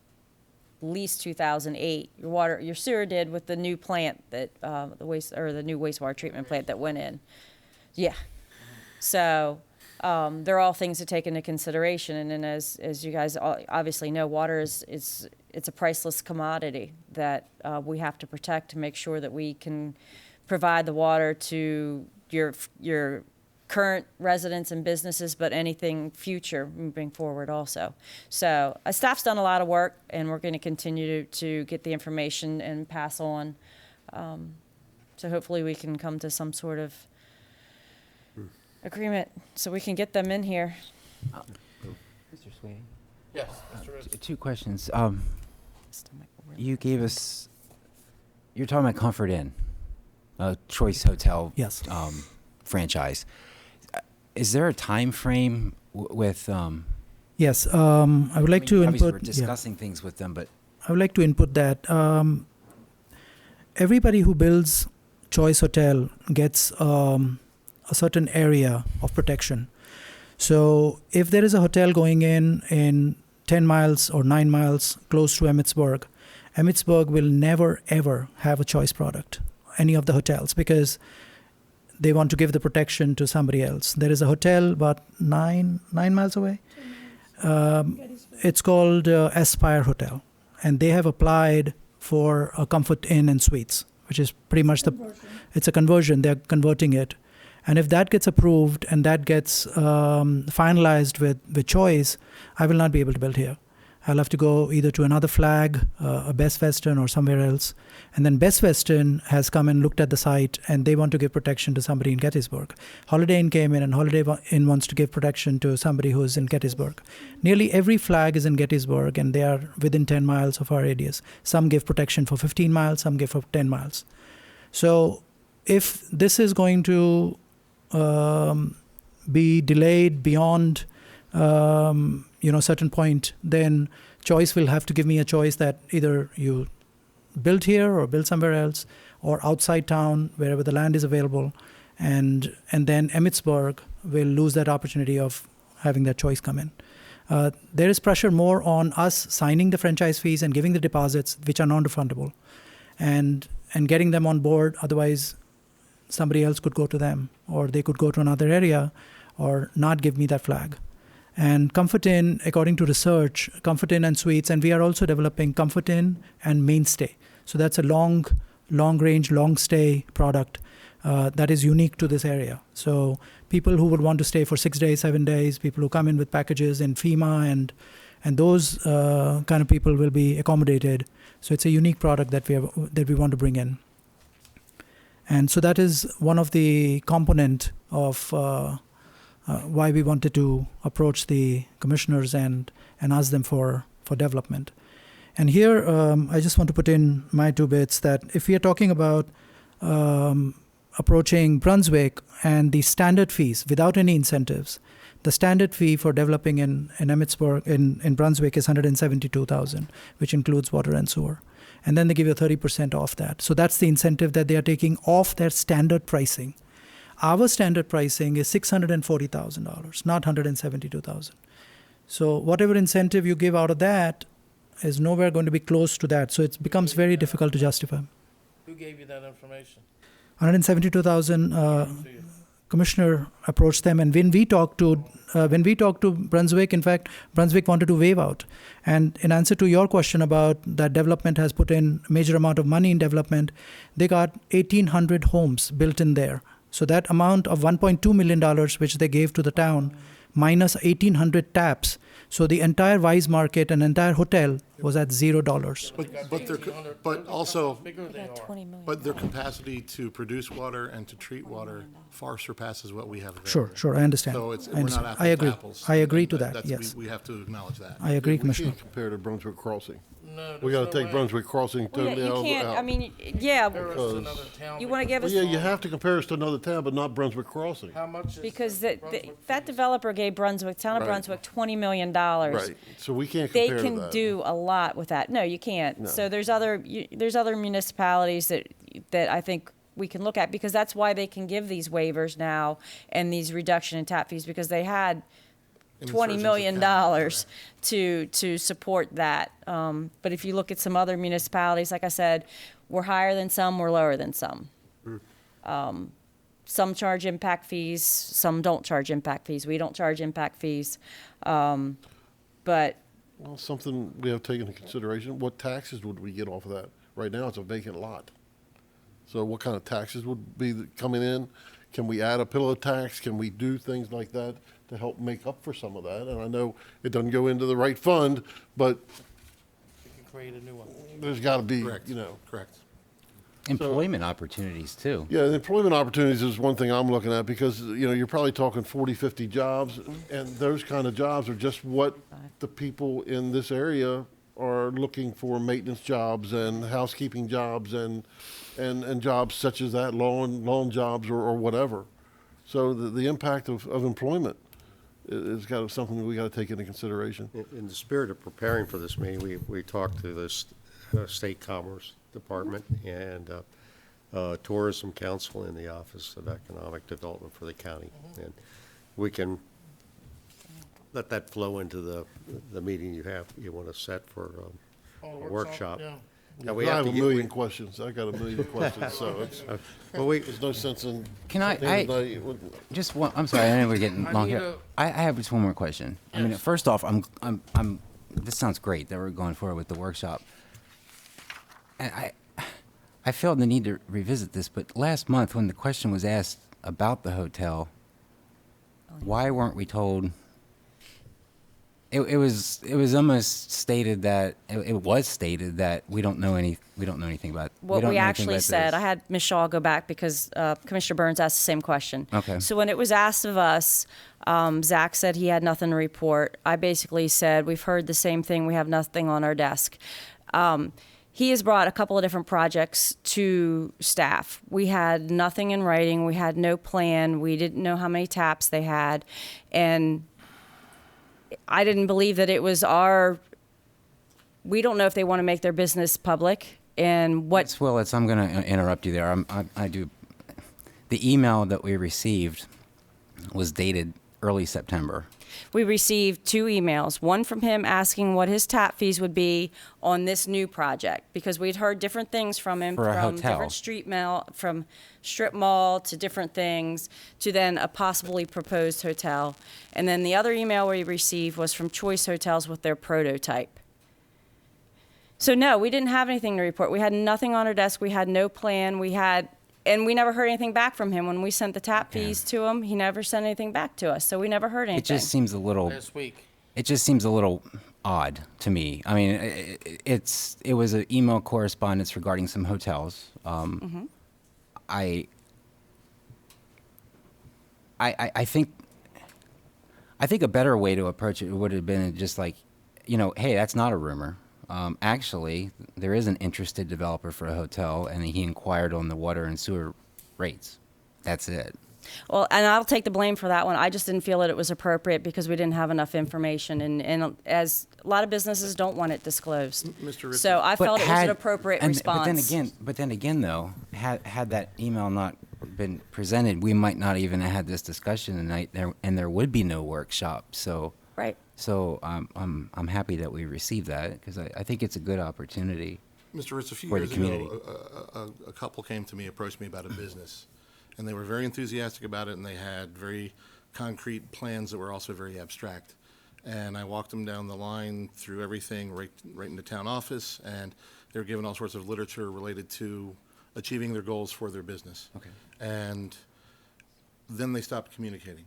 at least 2008. Your sewer did with the new plant that the new wastewater treatment plant that went in. Yeah. So they're all things to take into consideration. And then as you guys obviously know, water is it's a priceless commodity that we have to protect to make sure that we can provide the water to your current residents and businesses, but anything future moving forward also. So staff's done a lot of work, and we're going to continue to get the information and pass on. So hopefully we can come to some sort of agreement so we can get them in here. Mr. Sweeney? Yes, Mr. Rhodes. 2 questions. You gave us, you're talking about Comfort Inn, a Choice Hotel Yes. franchise. Is there a time frame with? Yes, I would like to obviously input. we're discussing things with them, but I would like to input that everybody who builds Choice Hotel gets a certain area of protection. So if there is a hotel going in 10 miles or 9 miles close to Emmitsburg, Emmitsburg will never ever have a Choice product, any of the hotels, because they want to give the protection to somebody else. There is a hotel about 9 miles away. It's called Aspire Hotel, and they have applied for a Comfort Inn and Suites, which is pretty much it's a conversion. They're converting it. And if that gets approved and that gets finalized with Choice, I will not be able to build here. I'll have to go either to another flag, a Best Western, or somewhere else. And then Best Western has come and looked at the site, and they want to give protection to somebody in Gettysburg. Holiday Inn came in, and Holiday Inn wants to give protection to somebody who is in Gettysburg. Nearly every flag is in Gettysburg, and they are within 10 miles of our radius. Some give protection for 15 miles, some give for 10 miles. So if this is going to be delayed beyond certain point, then Choice will have to give me a choice that either you build here or build somewhere else, or outside town wherever the land is available, and then Emmitsburg will lose that opportunity of having that choice come in. There is pressure more on us signing the franchise fees and giving the deposits, which are non-refundable, and getting them on board. Otherwise, somebody else could go to them, or they could go to another area, or not give me that flag. And Comfort Inn, according to research, Comfort Inn and Suites, and we are also developing Comfort Inn and Mainstay. So that's a long range, long stay product that is unique to this area. So people who would want to stay for 6 days, 7 days, people who come in with packages in FEMA and those kind of people will be accommodated. So it's a unique product that we want to bring in. And so that is one of the component of why we wanted to approach the commissioners and ask them for development. And here, I just want to put in my 2 bits that if we are talking about a approaching Brunswick, and the standard fees, without any incentives, the standard fee for developing in Emmitsburg, in Brunswick, is $172,000, which includes water and sewer. And then they give you 30% off that. So that's the incentive that they are taking off their standard pricing. Our standard pricing is $640,000, not $172,000. So whatever incentive you give out of that is nowhere going to be close to that. So it becomes very difficult to justify. Who gave you that information? 172,000. Commissioner approached them, and when we talked to Brunswick, in fact, Brunswick wanted to waive out. And in answer to your question about that development has put in major amount of money in development, they got 1,800 homes built in there. So that amount of $1.2 million which they gave to the town, minus 1,800 taps. So the entire Wise Market and entire hotel was at $0. But also, Bigger they are. but their capacity to produce water and to treat water far surpasses what we have Sure, available. sure, I understand. So it's, I we're not understand. apples I agree. to apples. I agree to That- that, that's- yes. We have to acknowledge that. I agree, We Commissioner. can't compare to Brunswick Crossing. No, We there's gotta no take way. Brunswick Crossing Well, totally you out. can't, I mean, yeah, Compare us to another town you want to give Well, us, yeah, you have to compare us to another town, but not Brunswick Crossing. How much is because Brunswick that fees? developer gave Brunswick, town of Right. Brunswick, $20 million. Right, so we can't They compare to can that. do a lot with that. No, you can't. So there's other municipalities that I think we can look at, because that's why they can give these waivers now and these reduction in tap fees, because they had In the $20 surgeon's million account, to support that. But if you look at some other municipalities, like I said, we're higher than some, we're lower than some. Some charge impact fees, some don't charge impact fees. We don't charge impact fees. But Well, something we have taken into consideration, what taxes would we get off of that? Right now, it's a vacant lot. So what kind of taxes would be coming in? Can we add a pillow tax? Can we do things like that to help make up for some of that? And I know it doesn't go into the right fund, but You can create a new one. there's gotta be, Correct, you know. correct. Employment opportunities too. Yeah, the employment opportunities is one thing I'm looking at, because, you know, you're probably talking 40, 50 jobs, and those kind of jobs are just what the people in this area are looking for: maintenance jobs and housekeeping jobs and jobs such as that, lawn jobs or whatever. So the impact of employment is got something that we got to take into consideration. In the spirit of preparing for this meeting, we talked to the State Commerce Department and Tourism Council in the Office of Economic Development for the county. And we can let that flow into the meeting you want to set for Oh, a workshop. Yeah. Now, we I have have to a get- million questions. I got a million questions, so it's, Well, we, there's no sense in. Can I- at the end of the day, Just one. I'm sorry. I know we're getting I long need here. I have just one more question. I mean, Yes. first off, I'm. This sounds great that we're going forward with the workshop. And I felt the need to revisit this, but last month when the question was asked about the hotel, why weren't we told? It was almost stated that it was stated that we don't know anything about what don't we know anything actually about said, this. I had Ms. Shaw go back because Commissioner Burns asked the same question. Okay. So when it was asked of us, Zach said he had nothing to report. I basically said, we've heard the same thing, we have nothing on our desk. He has brought a couple of different projects to staff. We had nothing in writing, we had no plan, we didn't know how many taps they had, and I didn't believe that it was we don't know if they want to make their business public, and what Ms. Willits, I'm going to interrupt you there. I do. The email that we received was dated early September. we received 2 emails, one from him asking what his tap fees would be on this new project, because we'd heard different things from him, For a from hotel. different from strip mall to different things, to then a possibly proposed hotel. And then the other email we received was from Choice Hotels with their prototype. So no, we didn't have anything to report. We had nothing on our desk. We had no plan. And we never heard anything back from him. When we sent the tap fees to him, he never sent anything back to us. So we never heard anything. It just seems a little. Last week. It just seems a little odd to me. I mean, it was an email correspondence regarding some hotels. I think a better way to approach it would have been just like, hey, that's not a rumor. Actually, there is an interested developer for a hotel, and he inquired on the water and sewer rates. that's it. Well, and I'll take the blame for that one. I just didn't feel that it was appropriate because we didn't have enough information, and as a lot of businesses don't want it disclosed. Mr. Ritchie. So I felt it was an appropriate response. But then again, though, had that email not been presented, we might not even have had this discussion tonight, and there would be no workshop. So, Right. so I'm happy that we received that because I think it's a good opportunity. Mr. Ritz, a few for the years community. ago, a couple came to me, approached me about a business, and they were very enthusiastic about it, and they had very concrete plans that were also very abstract. And I walked them down the line through everything, right into town office, and they were given all sorts of literature related to achieving their goals for their business. Okay. And then they stopped communicating.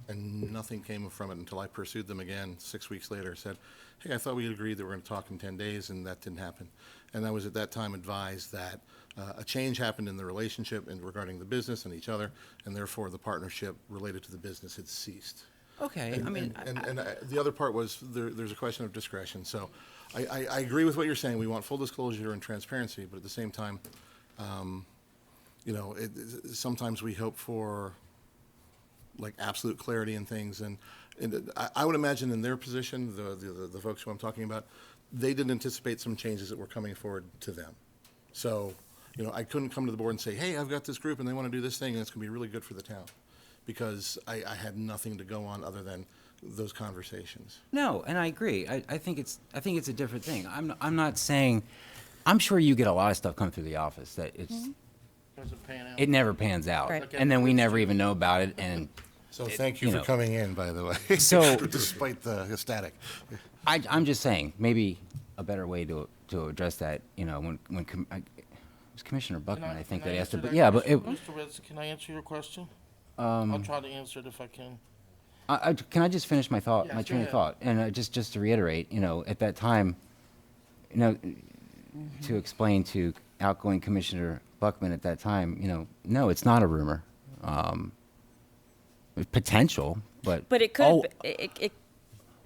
And nothing came from it until I pursued them again 6 weeks later, said, hey, I thought we had agreed that we're going to talk in 10 days, and that didn't happen. And I was at that time advised that a change happened in the relationship and regarding the business and each other, and therefore the partnership related to the business had ceased. Okay, And the other part was there's a question of discretion. So I agree with what you're saying. We want full disclosure and transparency, but at the same time, sometimes we hope for like absolute clarity in things. And I would imagine in their position, the folks who I'm talking about, they didn't anticipate some changes that were coming forward to them. So, I couldn't come to the board and say, hey, I've got this group and they want to do this thing and it's going to be really good for the town. Because I had nothing to go on other than those conversations. No, and I agree. I think it's a different thing. I'm not saying. I'm sure you get a lot of stuff come through the office that it never pans out, Right. and then we never even know about it. And So thank you for coming in, by the way. So- Despite the static. I'm just saying maybe a better way to address that. When it was Commissioner Buckman, I think that asked it, but yeah, but Mr. Ritz, can I answer your question? I'll try to answer it if I can. can I just finish my thought, Yes, my go train of ahead. thought, and just to reiterate, at that time, to explain to outgoing Commissioner Buckman at that time, no, it's not a rumor. Potential, but But it could. Oh,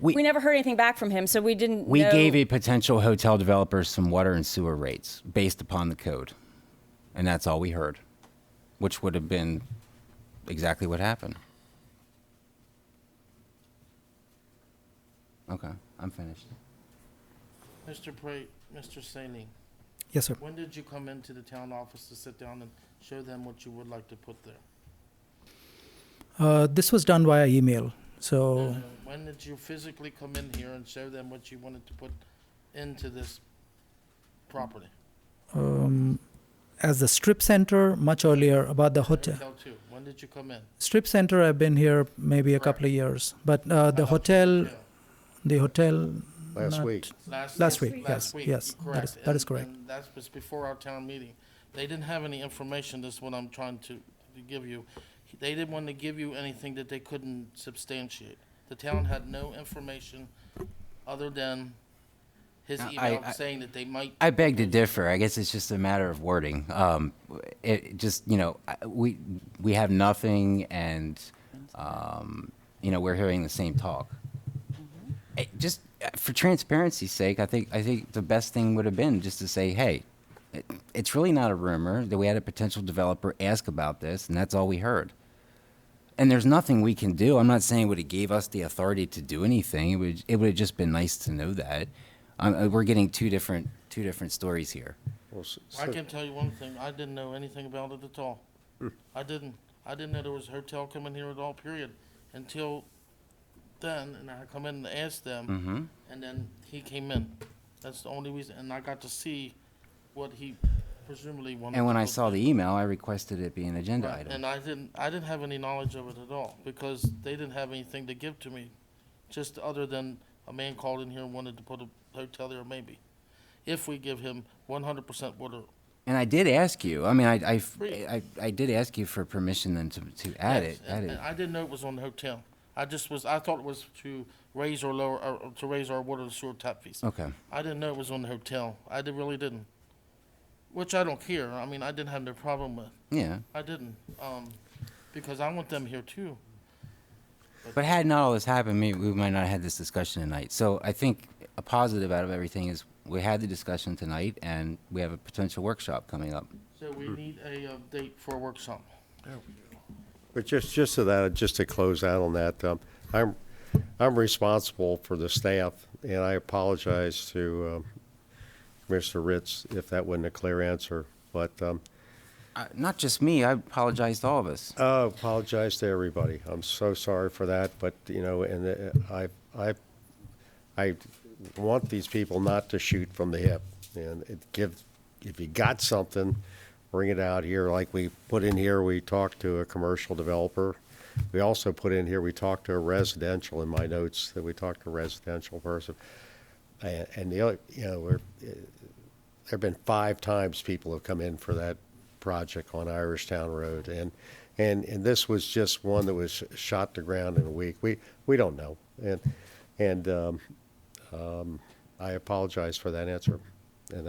We never heard anything back from him, so we didn't. we know. gave a potential hotel developer some water and sewer rates based upon the code, and that's all we heard, which would have been exactly what happened. Okay, I'm finished. Mr. Prate, Mr. Saini, Yes, sir. when did you come into the town office to sit down and show them what you would like to put there? This was done via email. So And when did you physically come in here and show them what you wanted to put into this property? as the strip center, much earlier about the hotel. Hotel too. When did you come in? Strip center, I've been here maybe a couple of years, but the hotel, Last not- week. Last week, yes, yes, Correct. that is correct. And that was before our town meeting. They didn't have any information, this is what I'm trying to give you. They didn't want to give you anything that they couldn't substantiate. The town had no information other than his email saying that they might. I beg to differ. I guess it's just a matter of wording. It just, we have nothing, and we're hearing the same talk. Just for transparency's sake, I think the best thing would have been just to say, hey, it's really not a rumor that we had a potential developer ask about this, and that's all we heard. And there's nothing we can do. I'm not saying it would have gave us the authority to do anything. It would have just been nice to know that. We're getting two different stories here. Well, I can tell you one thing, I didn't know anything about it at all. I didn't know there was a hotel coming here at all, period, until then, and I come in and asked them, and then he came in. That's the only reason, and I got to see what he presumably wanted. And when to I put saw there. the email, I requested it be an agenda Right, item. and I didn't have any knowledge of it at all, because they didn't have anything to give to me, just other than a man called in here and wanted to put a hotel there, maybe, if we give him 100% water. And I did ask you. I mean, Free. I did ask you for permission then to add Yes, it. Add and it. I didn't know it was on the hotel. I thought it was to raise or lower, to raise our water and sewer tap fees. Okay. I didn't know it was on the hotel. Really didn't. Which I don't care. I mean, I didn't have no problem with. Yeah. I didn't, because I want them here too. But had not all this happened, maybe we might not have had this discussion tonight. So I think a positive out of everything is we had the discussion tonight, and we have a potential workshop coming up. So we need a date for a workshop. But just to that, just to close out on that, I'm responsible for the staff, and I apologize to Mr. Ritz if that wasn't a clear answer. But Not just me, I apologize to all of us. I apologize to everybody. I'm so sorry for that. But and I want these people not to shoot from the hip, and if you got something, bring it out here. Like we put in here, we talked to a commercial developer. We also put in here, we talked to a residential, in my notes, that we talked to a residential person. And the other, there have been 5 times people have come in for that project on Irishtown Road. And this was just one that was shot to ground in a week. We don't know. And I apologize for that answer. And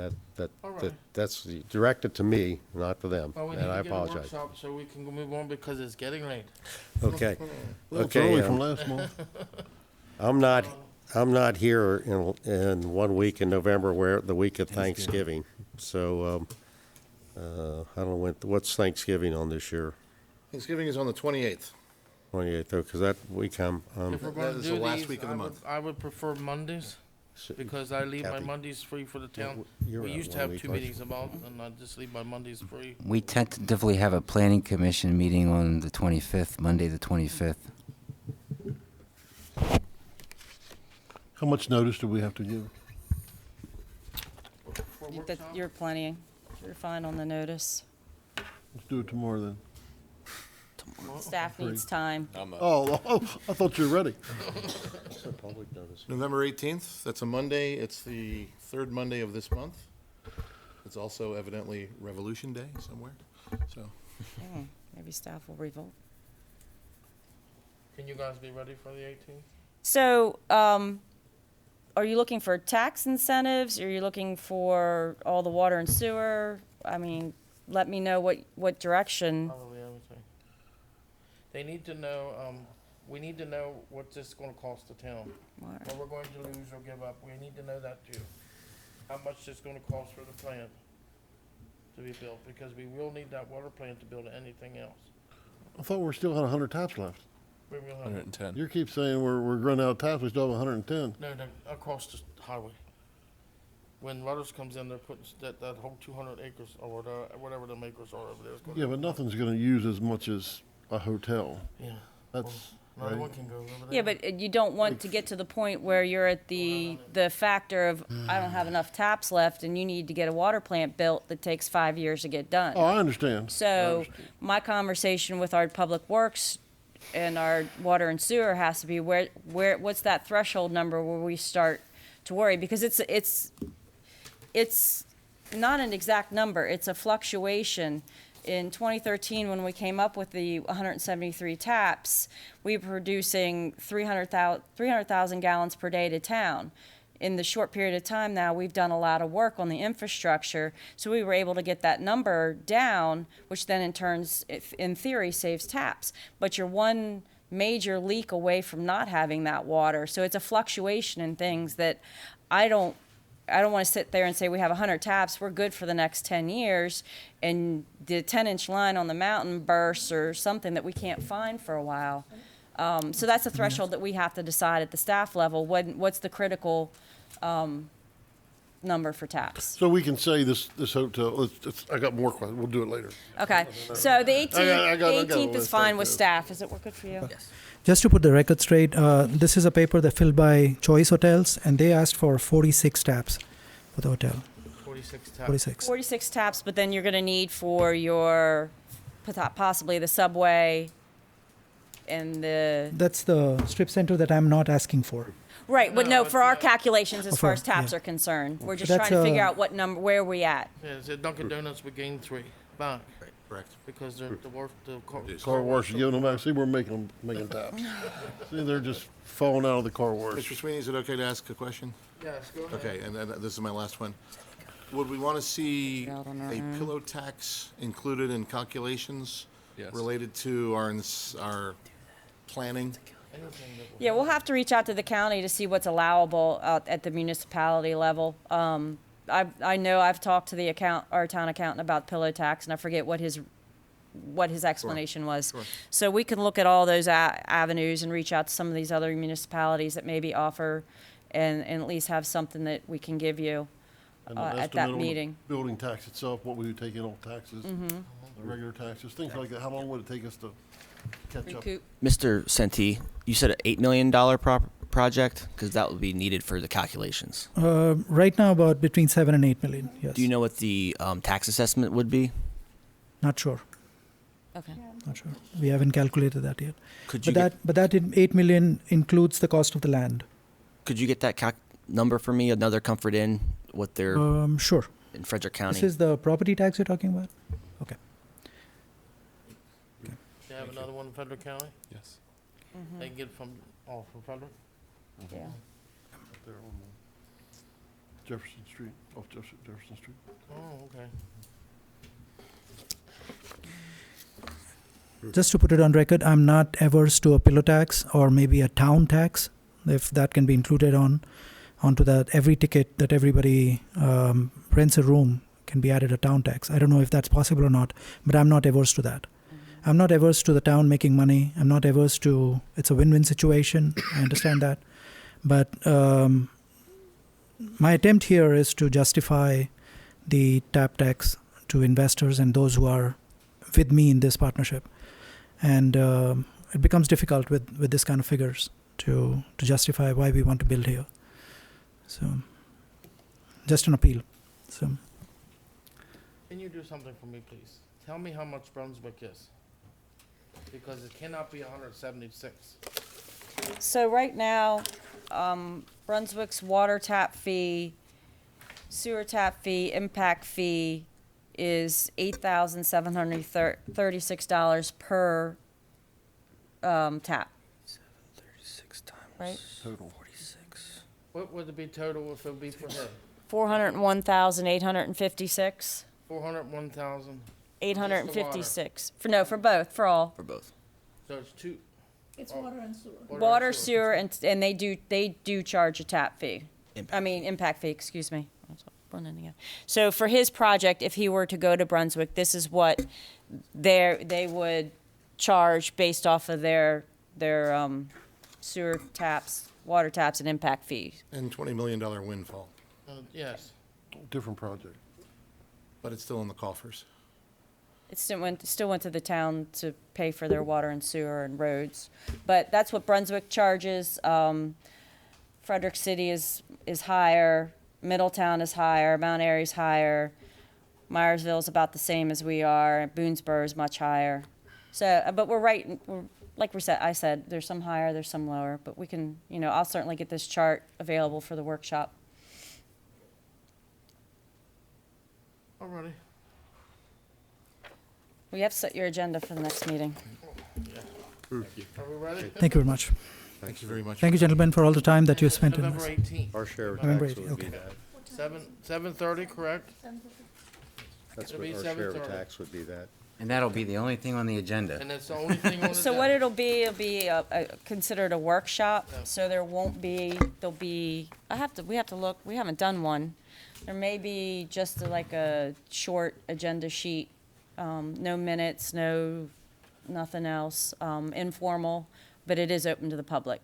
All right. that's directed to me, not to them. Well, we need And I to get a apologize. workshop so we can move on because it's getting late. Okay. Well, it's Okay, early from last month. I'm not here in 1 week in November, where the week of Thanksgiving. So, I don't know what's Thanksgiving on this year? Thanksgiving is on the 28th. 28th, because that week If we're That gonna is do the last these, week of the I would- month. I would prefer Mondays because I leave my Kathy. Mondays free for the town. You're We out used to 1 have week, 2 aren't you? meetings a month and I just leave my Mondays free. We tentatively have a planning commission meeting on the 25th, Monday, the 25th. How much notice do we have to give? For a workshop? You're plenty, you're fine on the notice. Let's do it tomorrow then. Staff needs time. Oh, I thought you were ready. Public notice. November 18th, that's a Monday. It's the 3rd Monday of this month. It's also evidently Revolution Day somewhere, so. Maybe staff will revolt. Can you guys be ready for the 18th? So, are you looking for tax incentives? Are you looking for all the water and sewer? I mean, let me know what direction. Probably everything. They need to know, we need to know what this is gonna cost the town. What we're going to lose or give up. We need to know that too. How much it's gonna cost for the plant to be built, because we will need that water plant to build anything else. I thought we still had 100 taps left. We will have, 110. You keep saying we're running out of taps, we still have 110. no, across the highway. When Rudders comes in, they're putting that whole 200 acres or whatever them acres are over there. is gonna Yeah, be- but nothing's gonna use as much as a hotel. Yeah. That's, Another right? one can go over there. Yeah, but you don't want to get to the point where you're at the factor of, I don't have enough taps left, and you need to get a water plant built that takes 5 years to get done. Oh, I understand. So my conversation with our public works and our water and sewer has to be what's that threshold number where we start to worry? Because it's not an exact number, it's a fluctuation. In 2013, when we came up with the 173 taps, we were producing 300,000 gallons per day to town. In the short period of time now, we've done a lot of work on the infrastructure, so we were able to get that number down, which then in turns, in theory, saves taps. But you're one major leak away from not having that water, so it's a fluctuation in things that I don't want to sit there and say we have 100 taps, we're good for the next 10 years, and the 10-inch line on the mountain bursts or something that we can't find for a while. So that's a threshold that we have to decide at the staff level. What's the critical number for taps? So we can say this hotel, I got more questions, we'll do it later. Okay, so the I got a 18th is list fine like with this. staff. Is it good for you? Yes. Just to put the record straight, this is a paper that filled by Choice Hotels, and they asked for 46 taps for the hotel. 46 taps. 46. 46 taps, but then you're going to need for your, possibly the subway and the, That's the strip center that I'm not asking for. right, but No, no, but for our no. calculations as far as For- taps yeah. are concerned. We're just That's, trying to figure out what number, where are we at? Yeah, it's at Dunkin' Donuts, we gained 3 back Correct. because they're the Car wash, you giving them back, see, we're making taps. See, they're just falling out of the car Mr. wash. Sweeney, is it okay to ask a question? Yes, go ahead. Okay, and then this is my last one. Would we want to see Out on our a own. pillow tax included in calculations Yes. related to our planning? Yeah, we'll have to reach out to the county to see what's allowable at the municipality level. I know I've talked to our town accountant about pillow tax, and I forget what his what his explanation was. Sure. So we can look at all those avenues and reach out to some of these other municipalities that maybe offer and at least have something that we can give you And an at estimate that on the meeting. building tax itself, what we would take in on taxes, the regular taxes, things like that. How long would it take us to catch up? Recoup. Mr. Senti, you said an $8 million project? Because that would be needed for the calculations. Right now, about between 7 and 8 million. Yes. Do you know what the tax assessment would be? Not sure. Okay. Not sure. We haven't calculated that yet. Could you But that 8 million includes the cost of the land. could you get that number for me? Another Comfort Inn, what they're Sure. in Frederick County? This is the property tax you're talking about? Okay. You have another one in Frederick County? Yes. They can get it from Frederick? Yeah. Up there on Jefferson Street, off Jefferson Street. Oh, okay. Just to put it on record, I'm not averse to a pillow tax or maybe a town tax, if that can be included onto that. Every ticket that everybody rents a room can be added a town tax. I don't know if that's possible or not, but I'm not averse to that. I'm not averse to the town making money. I'm not averse to, it's a win-win situation. I understand that. But my attempt here is to justify the tap tax to investors and those who are with me in this partnership. And it becomes difficult with this kind of figures to justify why we want to build here. So, just an appeal. So, Can you do something for me, please? Tell me how much Brunswick is. Because it cannot be 176. So right now, Brunswick's water tap fee, sewer tap fee, impact fee is $8,736 per tap. 36 times Right. Total. 46. What would it be total if it would be for him? 401,856. 401,000. 856. For both, for all. For both. So it's two. It's water and sewer. Water, sewer, and they do charge a tap fee. Impact. Impact fee, excuse me. So for his project, if he were to go to Brunswick, this is what they would charge based off of their sewer taps, water taps, and impact fees. And $20 million windfall, Yes. Different project. but it's still in the coffers. It still went to the town to pay for their water and sewer and roads. But that's what Brunswick charges. Frederick City is higher. Middletown is higher. Mount Airy's higher. Myersville is about the same as we are. Boonesboro is much higher. So, but like I said, there's some higher, there's some lower. But we can, I'll certainly get this chart available for the workshop. Alrighty. We have set your agenda for the next meeting. Are we ready? thank you very much. Thank you very much. Thank you, gentlemen, for all the time that you spent in November this. 18th. Our share of November tax 18th, would be okay. that. 7:30, correct? That's It'll what be our share of 7:30. tax would be that. And that'll be the only thing on the agenda. And it's the only thing on the So what agenda. it'll be considered a workshop, Yeah. so there'll be, we have to look, we haven't done one. There may be just like a short agenda sheet, no minutes, nothing else, informal, but it is open to the public.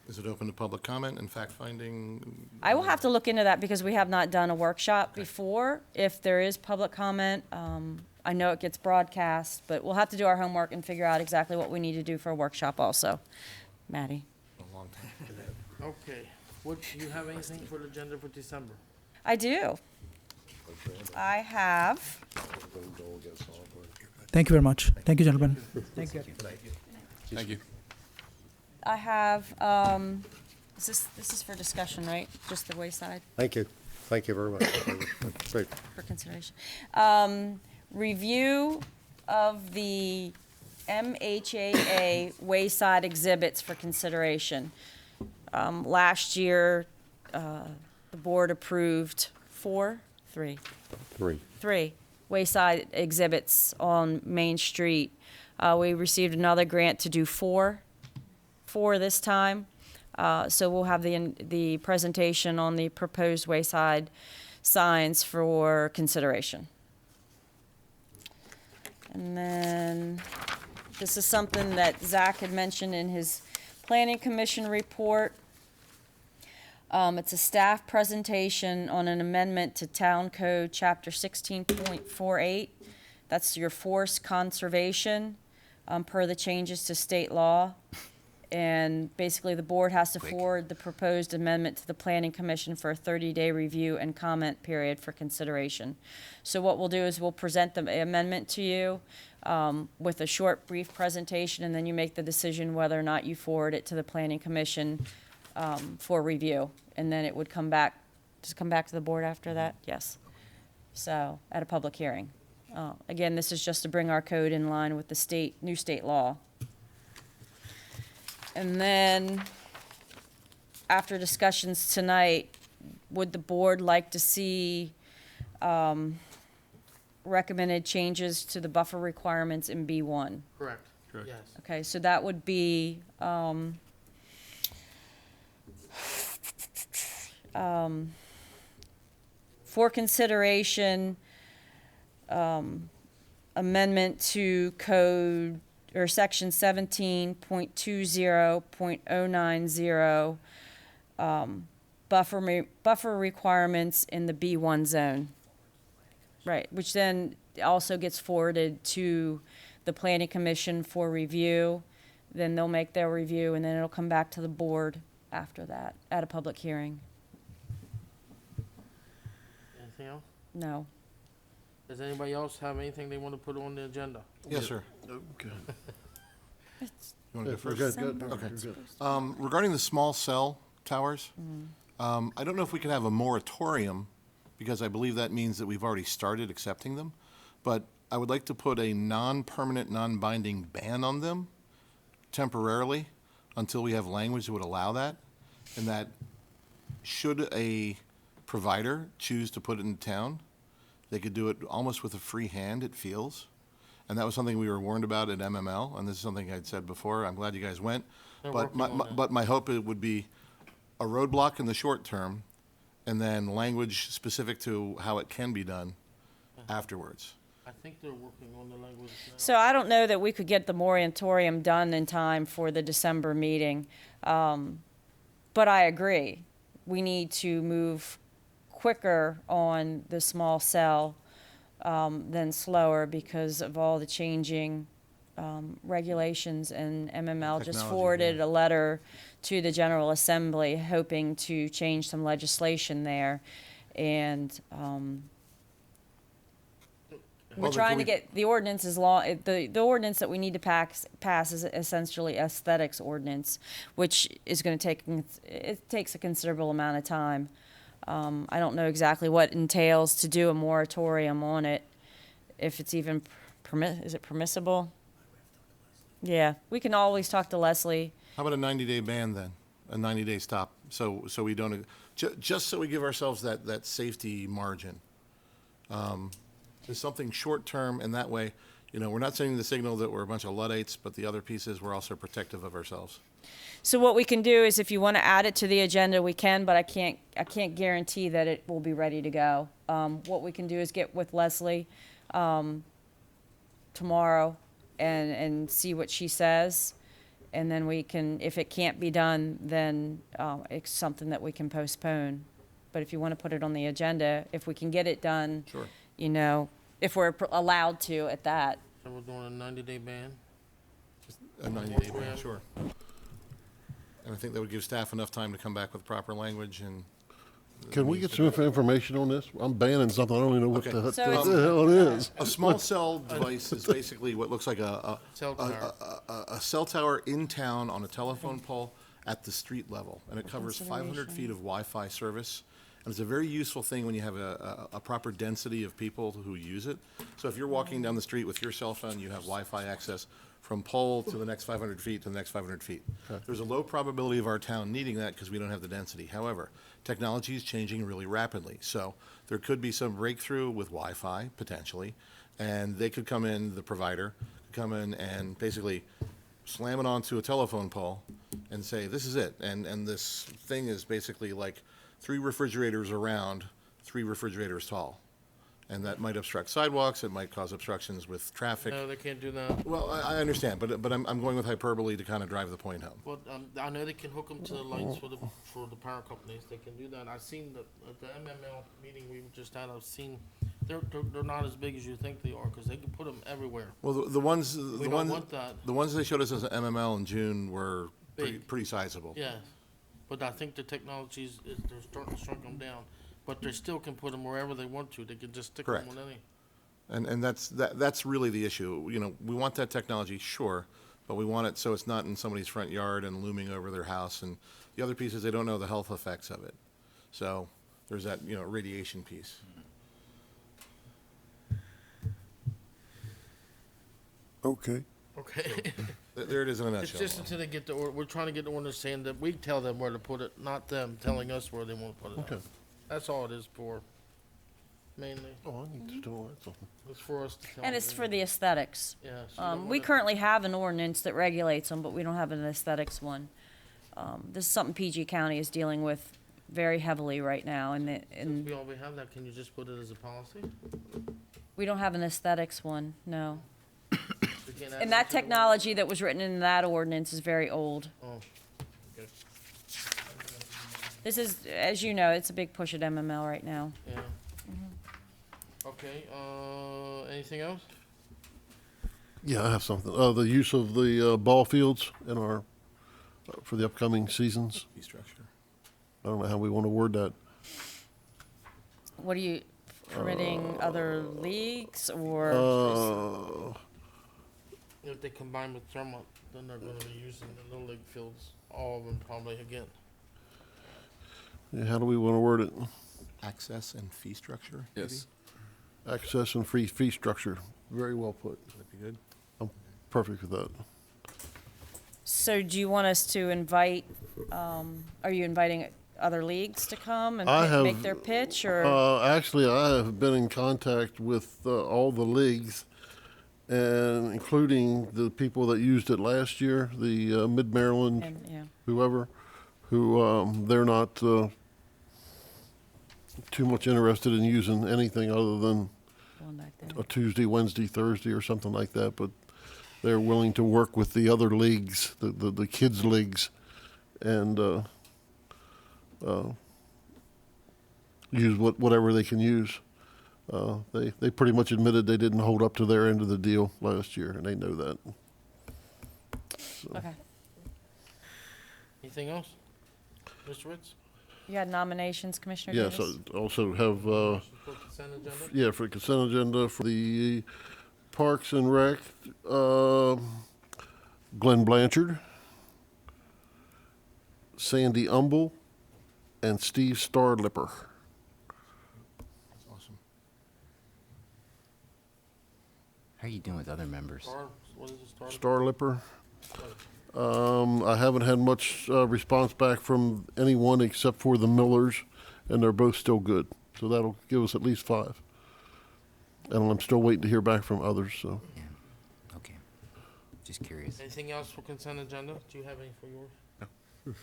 Is it open to public comment and fact-finding? I will have to look into that because we have not done a workshop before. If there is public comment, I know it gets broadcast, but we'll have to do our homework and figure out exactly what we need to do for a workshop also. Maddie? A long time. Okay. Do you have anything for the agenda for December? I do. I have, Thank you very much. Thank you, gentlemen. Thank you. Thank you. I have, this is for discussion, right? Just the wayside Thank you. Thank you very much. Great. for consideration. Review of the MHAA wayside exhibits for consideration. Last year, the board approved three wayside exhibits on Main Street. We received another grant to do four this time. So we'll have the presentation on the proposed wayside signs for consideration. And then, this is something that Zach had mentioned in his planning commission report. It's a staff presentation on an amendment to Town Code Chapter 16.48. That's your forest conservation, per the changes to state law. And basically, the board has to forward the proposed amendment to the planning commission for a 30-day review and comment period for consideration. So what we'll do is we'll present the amendment to you, with a short, brief presentation, and then you make the decision whether or not you forward it to the planning commission, for review. And then it would come back to the board after that? Yes. So, at a public hearing. Again, this is just to bring our code in line with the new state law. And then, after discussions tonight, would the board like to see recommended changes to the buffer requirements in B1? Correct. Yes. Okay, so that would be, for consideration, amendment to code, or section 17.20.090, buffer requirements in the B1 zone. Right, which then also gets forwarded to the planning commission for review. Then they'll make their review, and then it'll come back to the board after that, at a public hearing. Anything else? No. Does anybody else have anything they want to put on the agenda? Yes, sir. Okay. You want to go We're first? good, good. Okay. We're good. Regarding the small cell towers, I don't know if we can have a moratorium, because I believe that means that we've already started accepting them. But I would like to put a non-permanent, non-binding ban on them temporarily until we have language that would allow that. And that should a provider choose to put it in town, they could do it almost with a free hand, it feels. And that was something we were warned about at MML, and this is something I'd said before. I'm glad you guys went. They're But working on that. but my hope it would be a roadblock in the short term, and then language specific to how it can be done afterwards. I think they're working on the language now. So I don't know that we could get the moratorium done in time for the December meeting. But I agree. We need to move quicker on the small cell than slower because of all the changing regulations. And MML just Technology, forwarded yeah. a letter to the General Assembly hoping to change some legislation there. And we're Well, then trying can to we- get, the ordinance is law, the ordinance that we need to pass is essentially aesthetics ordinance, which is gonna take, it takes a considerable amount of time. I don't know exactly what entails to do a moratorium on it, if it's even is it permissible? Yeah, we can always talk to Leslie. How about a 90-day ban then? A 90-day stop, so we don't, just so we give ourselves that safety margin. There's something short-term, and that way, we're not sending the signal that we're a bunch of Luddites, but the other piece is we're also protective of ourselves. So what we can do is if you want to add it to the agenda, we can, but I can't guarantee that it will be ready to go. What we can do is get with Leslie tomorrow and see what she says. And then we can, if it can't be done, then it's something that we can postpone. But if you want to put it on the agenda, if we can get it done, Sure. if we're allowed to at that. So we're doing a 90-day ban? A 90-day ban, sure. And I think that would give staff enough time to come back with proper language and. Can we get some information on this? I'm banning something, I don't even know what Okay. the So what it's- the hell it is. A small cell device is basically what looks like Cell tower. a cell tower in town on a telephone pole at the street level, and it covers 500 feet of Wi-Fi service. And it's a very useful thing when you have a proper density of people who use it. So if you're walking down the street with your cell phone, you have Wi-Fi access from pole to the next 500 feet to the next 500 feet. There's a low probability of our town needing that because we don't have the density. However, technology is changing really rapidly. So there could be some breakthrough with Wi-Fi, potentially, and they could come in, the provider, could come in and basically slam it onto a telephone pole and say, this is it. And this thing is basically like 3 refrigerators around, 3 refrigerators tall. And that might obstruct sidewalks, it might cause obstructions with traffic. No, they can't do that. Well, I understand, but I'm going with hyperbole to kind of drive the point home. But, I know they can hook them to the lights for the power companies, they can do that. I've seen at the MML meeting we just had, I've seen, they're not as big as you think they are, cause they can put them everywhere. Well, the ones, We don't want that. the ones they showed us as MML in June were Big. pretty sizable. Yeah, but I think the technology is they're starting to shrink them down, but they still can put them wherever they want to. They can just stick them Correct. on any. And that's really the issue. You know, we want that technology, sure, but we want it so it's not in somebody's front yard and looming over their house. And the other piece is they don't know the health effects of it. So there's that, you know, radiation piece. Okay. Okay. There it is in a It's nutshell. just until they get we're trying to get the ordinance saying that we tell them where to put it, not them telling us where they want to put it. Okay. That's all it is for, mainly. Oh, I need to know that something. It's for us to tell And them. it's for the aesthetics. Yeah. so you don't We wanna- currently have an ordinance that regulates them, but we don't have an aesthetics one. This is something PG County is dealing with very heavily right now, and Since we already have that, can you just put it as a policy? we don't have an aesthetics one, no. We can't add And it that to the technology that was written in that ordinance is very old. ordinance? Oh, okay, This is, as you know, it's a big push at MML right now. yeah. Okay, anything else? Yeah, I have something. The use of the ball fields in our, for the upcoming seasons. Fee structure. I don't know how we want to word that. What are you permitting other leagues or? If they combine with Thermont, then they're gonna be using the Little League fields, all of them probably again. Yeah, how do we want to word it? Access and fee structure, maybe? Yes. Access and free fee structure. Very well put. That'd be good. Perfect with that. So do you want us to invite, are you inviting other leagues to come and I have, make their pitch, or? Actually, I have been in contact with all the leagues, and including the people that used it last year, the Mid-Maryland, And, yeah, whoever, who they're not too much interested in using anything other than going back there. a Tuesday, Wednesday, Thursday, or something like that. But they're willing to work with the other leagues, the kids' leagues, and use whatever they can use. They pretty much admitted they didn't hold up to their end of the deal last year, and they know that. Okay. Anything else? Mr. Ritz? You had nominations, Commissioner Yes, Davis? I also have, For consent agenda? yeah, for consent agenda for the Parks and Rec, Glenn Blanchard, Sandy Umble, and Steve Starlipper. That's awesome. How are you doing with other members? What is it, Starlipper. I haven't had much response back from anyone except for the Millers, and they're both still good. So that'll give us at least 5. And I'm still waiting to hear back from others, so. Yeah. Okay. Just curious. Anything else for consent agenda? Do you have any for yours? No.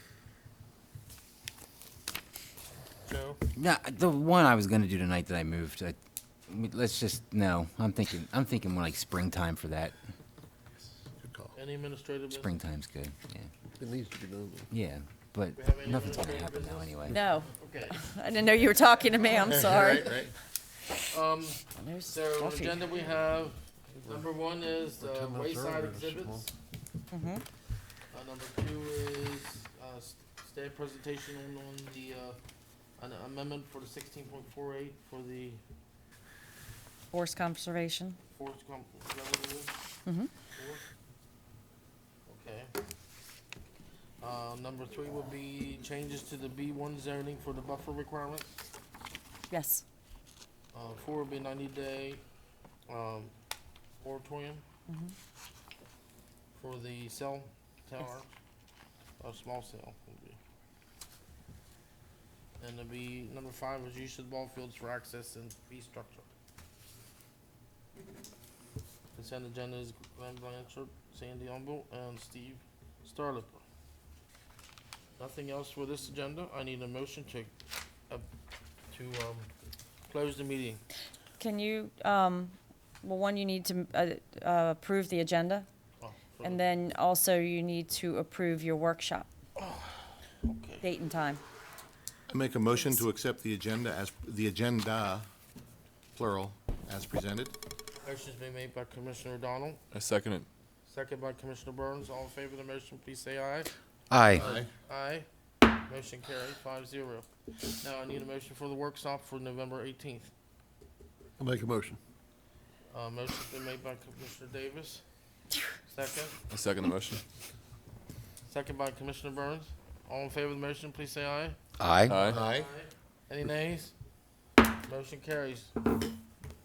Joe? No, the one I was gonna do tonight that I moved. Let's just no. I'm thinking more like springtime for that. Good call. Any administrative business? Springtime's good. Yeah. It needs to be done. Yeah, but We have any nothing's gonna administrative happen now anyway. No, Okay. I didn't know you were talking to me, I'm sorry. Right. There's So on the coffee. agenda we have, number 1 is wayside exhibits. Mhm. Number 2 is staff presentation on the an amendment for the 16.48 for the Forest conservation. forest is that what it is? Mhm. Okay. Number 3 will be changes to the B1 zoning for the buffer requirements. Yes. 4 will be 90-day moratorium for the cell tower, small cell will be. And there'll be, number 5 is use of the ball fields for access and fee structure. Consent agenda is Glenn Blanchard, Sandy Umble, and Steve Starlipper. Nothing else for this agenda. I need a motion to close the meeting. can you, one, you need to approve the agenda, Oh, for and the- then also you need to approve your workshop, Okay. date and time. I make a motion to accept the agenda, plural, as presented. Motion's been made by Commissioner O'Donnell, I second it. second by Commissioner Burns. All in favor of the motion, please say aye. Aye. Aye. Motion carried, 5-0. Now I need a motion for the workshop for November 18th. I'll make a motion. Motion's been made by Commissioner Davis. Second. I second the motion. Second by Commissioner Burns. All in favor of the motion, please say aye. Aye. Aye. Any nays? Motion carries.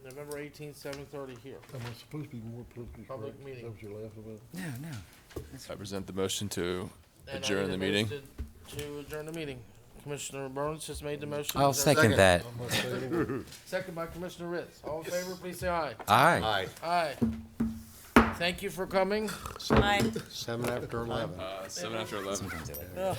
November 18th, 7:30 here. Am I supposed to be more politically Public correct? meeting. Is that what you're laughing about? No, no. I present the motion to And I adjourn need the a meeting. motion To adjourn the meeting. Commissioner Burns has made the motion. I'll Is there a second that. I'm not saying Second by Commissioner Ritz. All in favor, please say aye. Aye. Aye. Aye. Thank you for coming. Aye. 7 after 11. 7 after 11. Sometimes they like